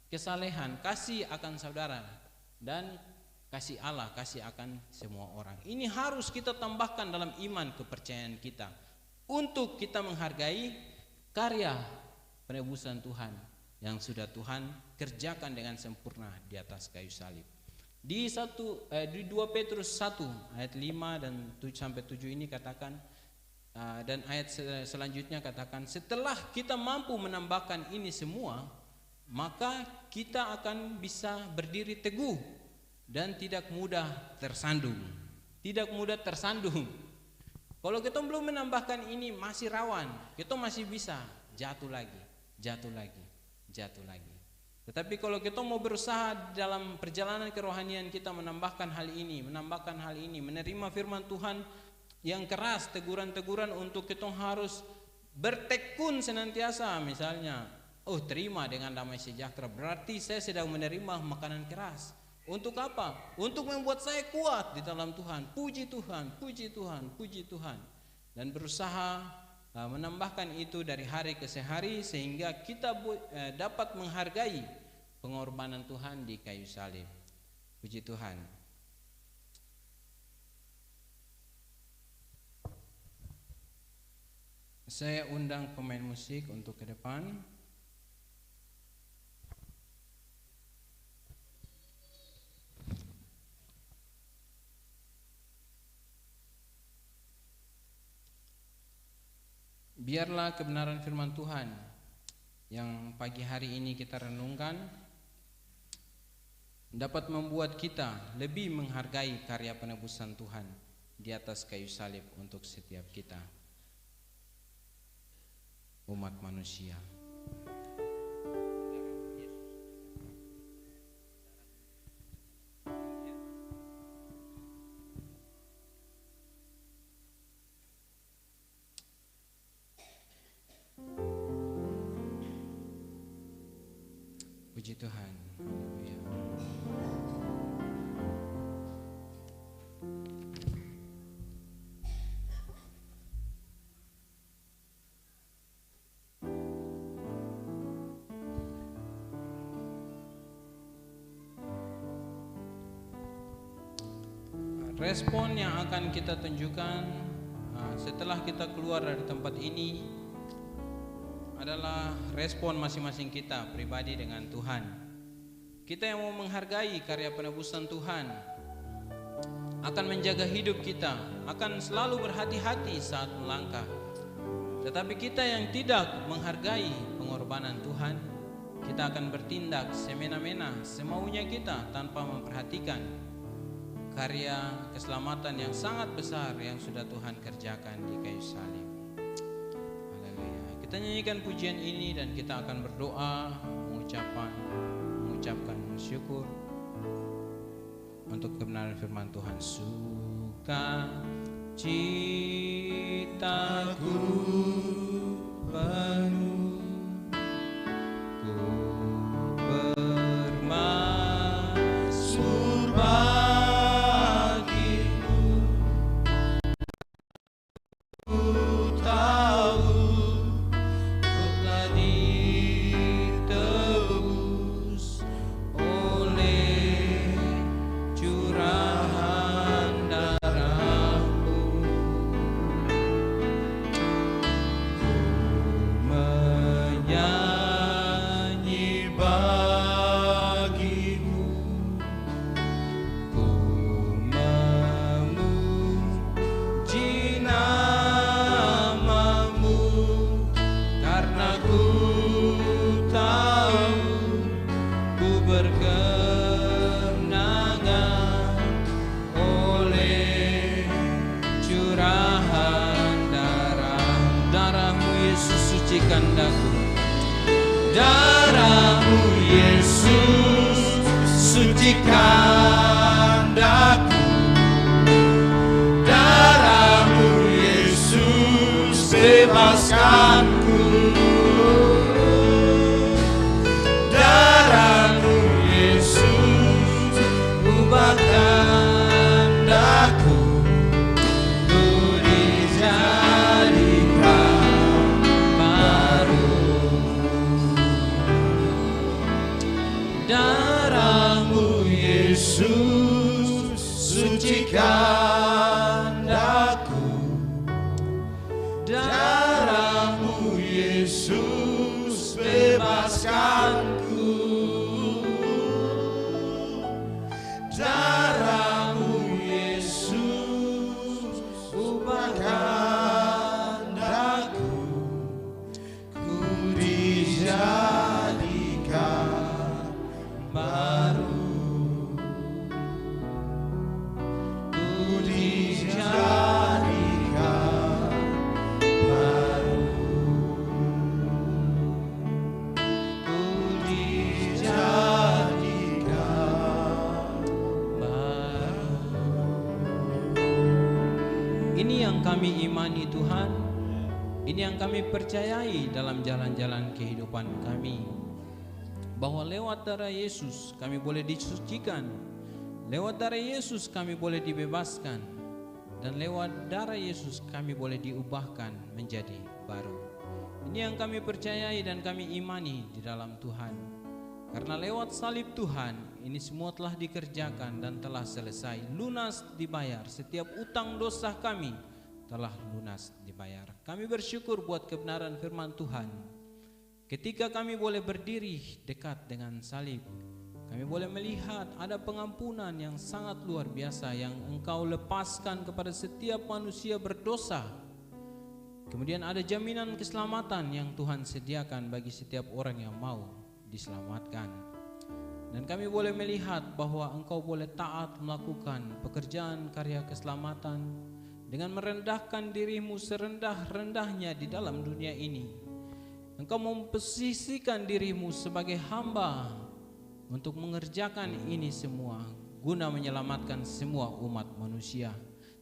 kesalehan, kasih akan saudara, dan kasih Allah, kasih akan semua orang. Ini harus kita tambahkan dalam iman kepercayaan kita untuk kita menghargai karya penebusan Tuhan yang sudah Tuhan kerjakan dengan sempurna di atas kayu salib. Di 2 Petrus 1 ayat 5 dan 7 ini katakan, dan ayat selanjutnya katakan, setelah kita mampu menambahkan ini semua, maka kita akan bisa berdiri teguh dan tidak mudah tersandung. Tidak mudah tersandung. Kalau kita belum menambahkan ini, masih rawan, kita masih bisa jatuh lagi. Tetapi kalau kita mau berusaha dalam perjalanan kerohanian kita menambahkan hal ini, menerima firman Tuhan yang keras, teguran-teguran untuk kita harus bertekun senantiasa, misalnya, terima dengan damai sejahtera, berarti saya sedang menerima makanan keras. Untuk apa? Untuk membuat saya kuat di dalam Tuhan. Puji Tuhan. Dan berusaha menambahkan itu dari hari ke hari sehingga kita dapat menghargai pengorbanan Tuhan di kayu salib. Puji Tuhan. Saya undang pemain musik untuk ke depan. Biarlah kebenaran firman Tuhan yang pagi hari ini kita renungkan dapat membuat kita lebih menghargai karya penebusan Tuhan di atas kayu salib untuk setiap kita, umat manusia. Puji Tuhan. Haleluya. Respon yang akan kita tunjukkan setelah kita keluar dari tempat ini adalah respon masing-masing kita pribadi dengan Tuhan. Kita yang mau menghargai karya penebusan Tuhan akan menjaga hidup kita, akan selalu berhati-hati saat melangkah. Tetapi kita yang tidak menghargai pengorbanan Tuhan, kita akan bertindak semena-mena, semaunya kita tanpa memperhatikan karya keselamatan yang sangat besar yang sudah Tuhan kerjakan di kayu salib. Haleluya. Kita nyanyikan pujian ini dan kita akan berdoa, mengucapkan syukur untuk kebenaran firman Tuhan. Suka citaku penuh, ku bermasmur bagimu, ku tahu ku telah ditebus oleh curahan darahmu. Menyanyi bagimu, ku memuji namamu, karena ku tahu ku berkemenangan oleh curahan darahmu. Yesus, sucikan daku. Darahmu Yesus, sucikan daku. Darahmu Yesus, bebaskanku. Darahmu Yesus, ubahkan daku. Ku dijadikan baru. Darahmu Yesus, sucikan daku. Darahmu Yesus, bebaskanku. Darahmu Yesus, ubahkan daku. Ku dijadikan baru. Ku dijadikan baru. Ku dijadikan baru. Ini yang kami imani Tuhan, ini yang kami percayai dalam jalan-jalan kehidupan kami, bahwa lewat darah Yesus kami boleh disucikan, lewat darah Yesus kami boleh dibebaskan, dan lewat darah Yesus kami boleh diubahkan menjadi baru. Ini yang kami percayai dan kami imani di dalam Tuhan. Karena lewat salib Tuhan, ini semua telah dikerjakan dan telah selesai, lunas dibayar. Setiap utang dosa kami telah lunas dibayar. Kami bersyukur buat kebenaran firman Tuhan. Ketika kami boleh berdiri dekat dengan salib, kami boleh melihat ada pengampunan yang sangat luar biasa yang Engkau lepaskan kepada setiap manusia berdosa. Kemudian ada jaminan keselamatan yang Tuhan sediakan bagi setiap orang yang mau diselamatkan. Dan kami boleh melihat bahwa Engkau boleh taat melakukan pekerjaan karya keselamatan dengan merendahkan dirimu serendah-rendahnya di dalam dunia ini. Engkau memposisikan dirimu sebagai hamba untuk mengerjakan ini semua guna menyelamatkan semua umat manusia.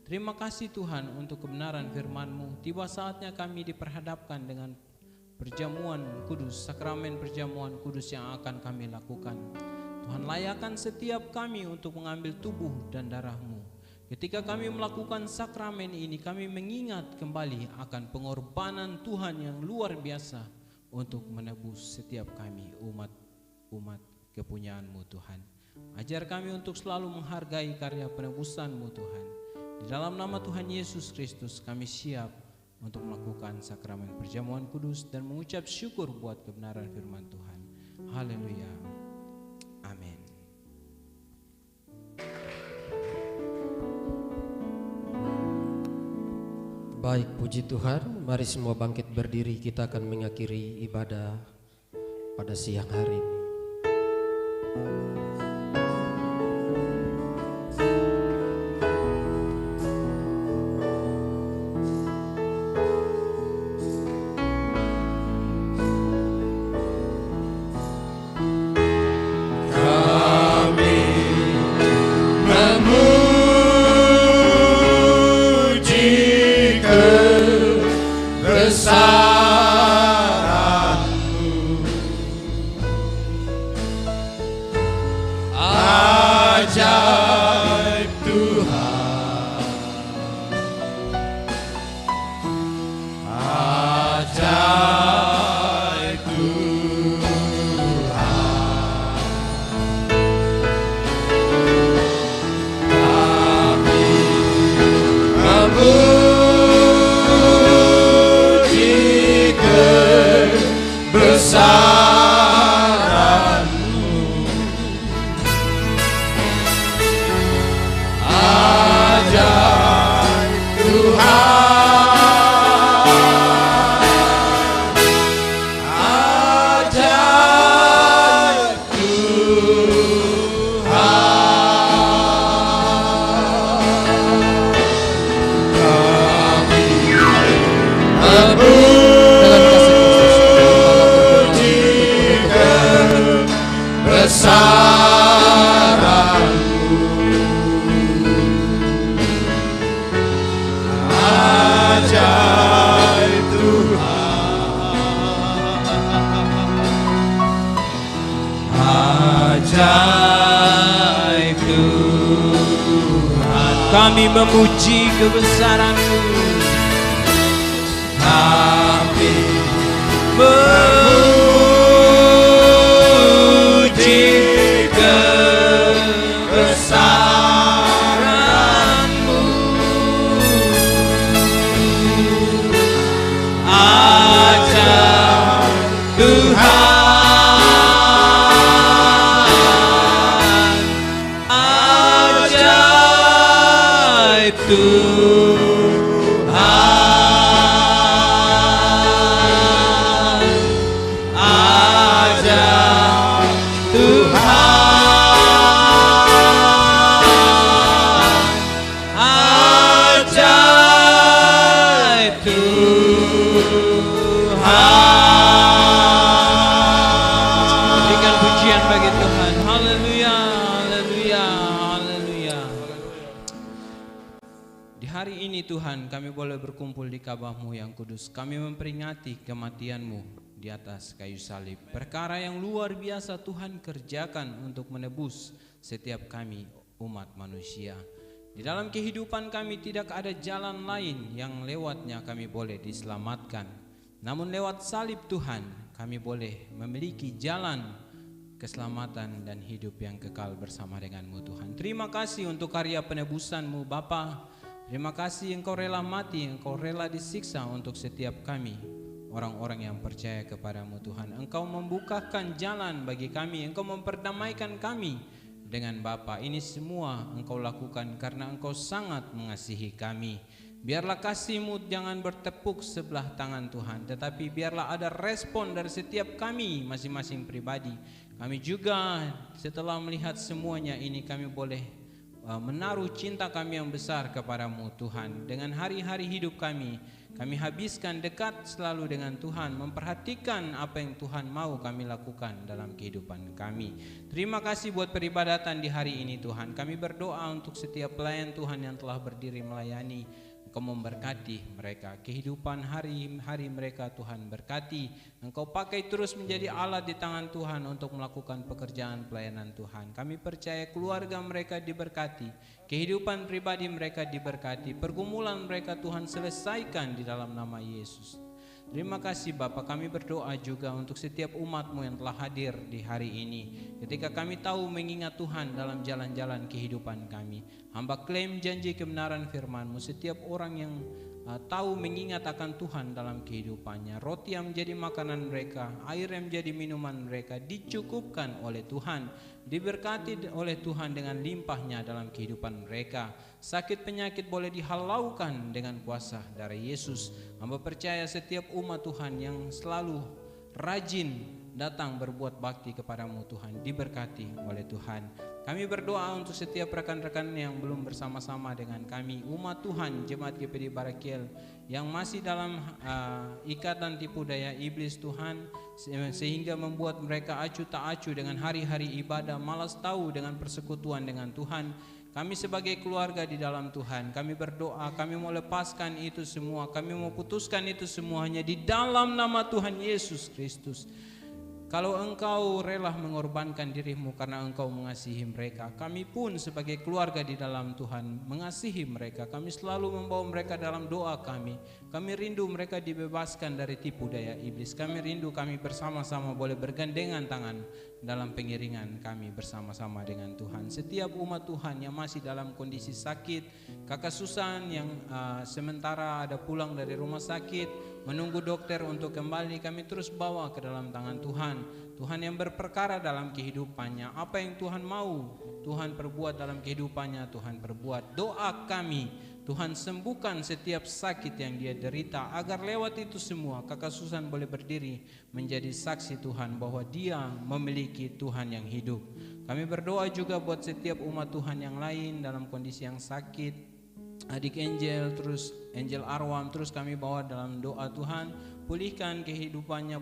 Terima kasih Tuhan untuk kebenaran firman-Mu. Tiba saatnya kami diperhadapkan dengan perjamuan kudus, sakramen perjamuan kudus yang akan kami lakukan. Tuhan, layakkan setiap kami untuk mengambil tubuh dan darah-Mu. Ketika kami melakukan sakramen ini, kami mengingat kembali akan pengorbanan Tuhan yang luar biasa untuk menebus setiap kami, umat kepunyaan-Mu Tuhan. Ajar kami untuk selalu menghargai karya penebusan-Mu Tuhan. Di dalam nama Tuhan Yesus Kristus kami siap untuk melakukan sakramen perjamuan kudus dan mengucap syukur buat kebenaran firman Tuhan. Haleluya. Amin. Baik, puji Tuhan. Mari semua bangkit berdiri, kita akan mengakhiri ibadah pada siang hari ini. Kami memuji kebesaran-Mu. Kami memuji kebesaran-Mu. Ajar Tuhan. Tuhan, kami boleh berkumpul di Kabah-Mu yang kudus. Kami memperingati kematian-Mu di atas kayu salib. Perkara yang luar biasa Tuhan kerjakan untuk menebus setiap kami umat manusia. Di dalam kehidupan kami tidak ada jalan lain yang lewatnya kami boleh diselamatkan. Namun lewat salib Tuhan, kami boleh memiliki jalan keselamatan dan hidup yang kekal bersama dengan-Mu Tuhan. Terima kasih untuk karya penebusan-Mu Bapa. Terima kasih Engkau rela mati, Engkau rela disiksa untuk setiap kami, orang-orang yang percaya kepada-Mu Tuhan. Engkau membukakan jalan bagi kami, Engkau memperdamaikan kami dengan Bapa. Ini semua Engkau lakukan karena Engkau sangat mengasihi kami. Biarlah kasih-Mu jangan bertepuk sebelah tangan Tuhan, tetapi biarlah ada respon dari setiap kami masing-masing pribadi. Kami juga setelah melihat semuanya ini, kami boleh menaruh cinta kami yang besar kepada-Mu Tuhan. Dengan hari-hari hidup kami habiskan dekat selalu dengan Tuhan, memperhatikan apa yang Tuhan mau kami lakukan dalam kehidupan kami. Terima kasih buat peribadatan di hari ini Tuhan. Kami berdoa untuk setiap pelayan Tuhan yang telah berdiri melayani. Engkau memberkati mereka, kehidupan hari-hari mereka Tuhan berkati. Engkau pakai terus menjadi alat di tangan Tuhan untuk melakukan pekerjaan pelayanan Tuhan. Kami percaya keluarga mereka diberkati, kehidupan pribadi mereka diberkati, pergumulan mereka Tuhan selesaikan di dalam nama Yesus. Terima kasih Bapa, kami berdoa juga untuk setiap umat-Mu yang telah hadir di hari ini. Ketika kami tahu mengingat Tuhan dalam jalan-jalan kehidupan kami, hamba klaim janji kebenaran firman-Mu. Setiap orang yang tahu mengingat akan Tuhan dalam kehidupannya, roti yang menjadi makanan mereka, air yang menjadi minuman mereka dicukupkan oleh Tuhan, diberkati oleh Tuhan dengan limpahnya dalam kehidupan mereka. Sakit penyakit boleh dihalaukan dengan kuasa dari Yesus. Hamba percaya setiap umat Tuhan yang selalu rajin datang berbuat bakti kepadamu Tuhan, diberkati oleh Tuhan. Kami berdoa untuk setiap rekan-rekan yang belum bersama-sama dengan kami, umat Tuhan, Jemaat GPD Barakiel yang masih dalam ikatan tipu daya iblis Tuhan, sehingga membuat mereka acuh tak acuh dengan hari-hari ibadah, malas tahu dengan persekutuan dengan Tuhan. Kami sebagai keluarga di dalam Tuhan, kami berdoa, kami mau lepaskan itu semua, kami mau putuskan itu semuanya di dalam nama Tuhan Yesus Kristus. Kalau Engkau rela mengorbankan dirimu karena Engkau mengasihi mereka, kami pun sebagai keluarga di dalam Tuhan mengasihi mereka. Kami selalu membawa mereka dalam doa kami. Kami rindu mereka dibebaskan dari tipu daya iblis. Kami rindu kami bersama-sama boleh bergandengan tangan dalam pengiringan kami bersama-sama dengan Tuhan. Setiap umat Tuhan yang masih dalam kondisi sakit, Kakak Susan yang sementara ada pulang dari rumah sakit, menunggu dokter untuk kembali, kami terus bawa ke dalam tangan Tuhan. Tuhan yang berperkara dalam kehidupannya, apa yang Tuhan mau Tuhan perbuat dalam kehidupannya, Tuhan perbuat. Doa kami, Tuhan sembuhkan setiap sakit yang dia derita, agar lewat itu semua Kakak Susan boleh berdiri menjadi saksi Tuhan bahwa dia memiliki Tuhan yang hidup. Kami berdoa juga buat setiap umat Tuhan yang lain dalam kondisi yang sakit, adik Angel, terus Angel Arwam, terus kami bawa dalam doa Tuhan, pulihkan kehidupannya,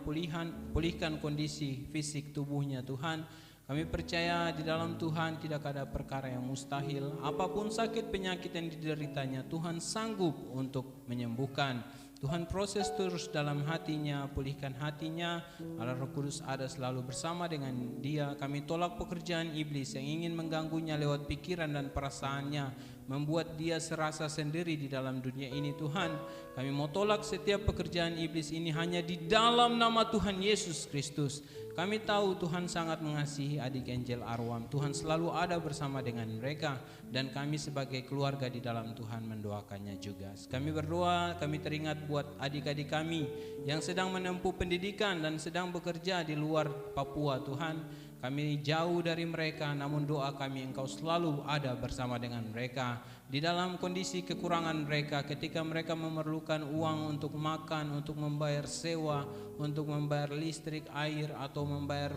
pulihkan kondisi fisik tubuhnya Tuhan. Kami percaya di dalam Tuhan tidak ada perkara yang mustahil. Apapun sakit penyakit yang dideritanya, Tuhan sanggup untuk menyembuhkan. Tuhan proses terus dalam hatinya, pulihkan hatinya. Allah Roh Kudus ada selalu bersama dengan dia. Kami tolak pekerjaan iblis yang ingin mengganggunya lewat pikiran dan perasaannya, membuat dia serasa sendiri di dalam dunia ini Tuhan. Kami mau tolak setiap pekerjaan iblis ini hanya di dalam nama Tuhan Yesus Kristus. Kami tahu Tuhan sangat mengasihi adik Angel Arwam. Tuhan selalu ada bersama dengan mereka, dan kami sebagai keluarga di dalam Tuhan mendoakannya juga. Kami berdoa, kami teringat buat adik-adik kami yang sedang menempuh pendidikan dan sedang bekerja di luar Papua Tuhan. Kami jauh dari mereka, namun doa kami Engkau selalu ada bersama dengan mereka. Di dalam kondisi kekurangan mereka, ketika mereka memerlukan uang untuk makan, untuk membayar sewa, untuk membayar listrik, air, atau membayar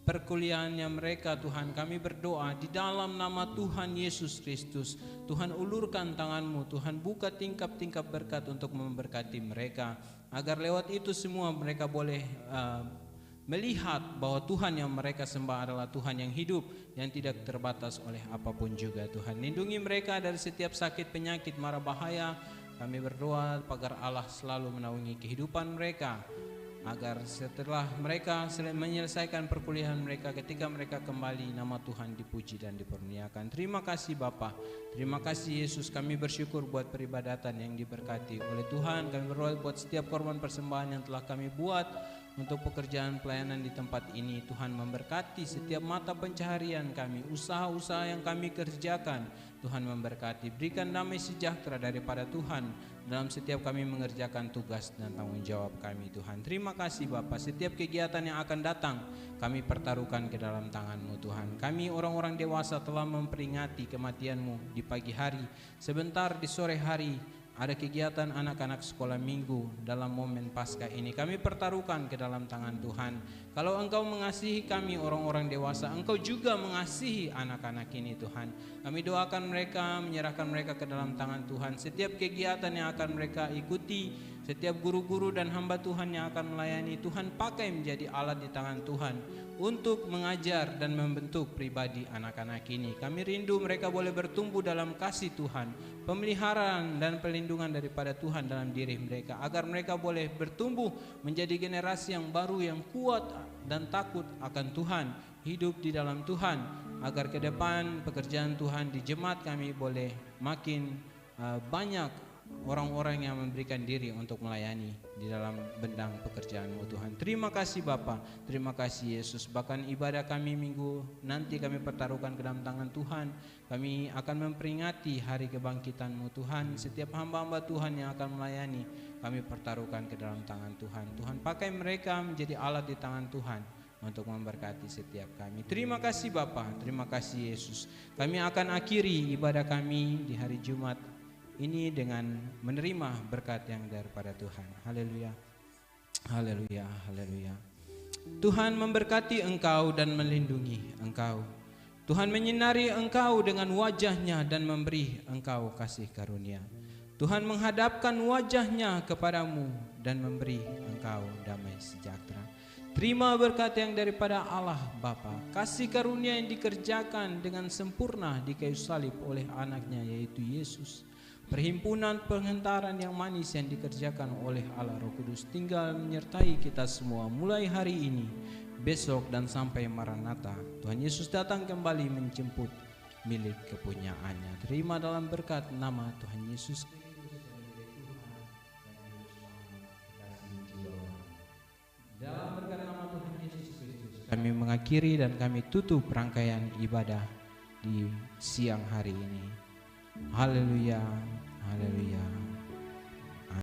perkuliahannya mereka Tuhan, kami berdoa di dalam nama Tuhan Yesus Kristus. Tuhan ulurkan tangan-Mu, Tuhan buka tingkap-tingkap berkat untuk memberkati mereka, agar lewat itu semua mereka boleh melihat bahwa Tuhan yang mereka sembah adalah Tuhan yang hidup, yang tidak terbatas oleh apapun juga Tuhan. Lindungi mereka dari setiap sakit, penyakit, mara bahaya. Kami berdoa agar Allah selalu menaungi kehidupan mereka, agar setelah mereka menyelesaikan perkuliahan mereka, ketika mereka kembali, nama Tuhan dipuji dan dipermuliakan. Terima kasih Bapa, terima kasih Yesus. Kami bersyukur buat peribadatan yang diberkati oleh Tuhan. Kami berdoa buat setiap korban persembahan yang telah kami buat untuk pekerjaan pelayanan di tempat ini. Tuhan memberkati setiap mata pencaharian kami, usaha-usaha yang kami kerjakan. Tuhan memberkati, berikan damai sejahtera daripada Tuhan dalam setiap kami mengerjakan tugas dan tanggung jawab kami Tuhan. Terima kasih Bapa, setiap kegiatan yang akan datang kami pertaruhkan ke dalam tangan-Mu Tuhan. Kami orang-orang dewasa telah memperingati kematian-Mu di pagi hari. Sebentar di sore hari ada kegiatan anak-anak sekolah minggu dalam momen Paskah ini. Kami pertaruhkan ke dalam tangan Tuhan. Kalau Engkau mengasihi kami orang-orang dewasa, Engkau juga mengasihi anak-anak ini Tuhan. Kami doakan mereka, menyerahkan mereka ke dalam tangan Tuhan. Setiap kegiatan yang akan mereka ikuti, Setiap guru-guru dan hamba Tuhan yang akan melayani, Tuhan pakai menjadi alat di tangan Tuhan untuk mengajar dan membentuk pribadi anak-anak ini. Kami rindu mereka boleh bertumbuh dalam kasih Tuhan, pemeliharaan dan perlindungan daripada Tuhan dalam diri mereka, agar mereka boleh bertumbuh menjadi generasi yang baru, yang kuat dan takut akan Tuhan, hidup di dalam Tuhan, agar ke depan pekerjaan Tuhan di jemaat kami boleh makin banyak orang-orang yang memberikan diri untuk melayani di dalam bendang pekerjaan-Mu Tuhan. Terima kasih Bapa, terima kasih Yesus. Bahkan ibadah kami minggu nanti kami pertaruhkan ke dalam tangan Tuhan. Kami akan memperingati hari kebangkitan-Mu Tuhan. Setiap hamba-hamba Tuhan yang akan melayani, kami pertaruhkan ke dalam tangan Tuhan. Tuhan pakai mereka menjadi alat di tangan Tuhan untuk memberkati setiap kami. Terima kasih Bapa, terima kasih Yesus. Kami akan akhiri ibadah kami di hari Jumat ini dengan menerima berkat yang daripada Tuhan. Haleluya, haleluya, haleluya. Tuhan memberkati engkau dan melindungi engkau. Tuhan menyinari engkau dengan wajahnya dan memberi engkau kasih karunia. Tuhan menghadapkan wajahnya kepadamu dan memberi engkau damai sejahtera. Terima berkat yang daripada Allah Bapa, kasih karunia yang dikerjakan dengan sempurna di kayu salib oleh anaknya yaitu Yesus. Perhimpunan penghentaran yang manis yang dikerjakan oleh Allah Roh Kudus tinggal menyertai kita semua mulai hari ini, besok dan sampai Maranatha. Tuhan Yesus datang kembali menjemput milik kepunyaannya. Terima dalam berkat nama Tuhan Yesus. Dalam berkat nama Tuhan Yesus Kristus, kami mengakhiri dan kami tutup rangkaian ibadah di siang hari ini. Haleluya, haleluya.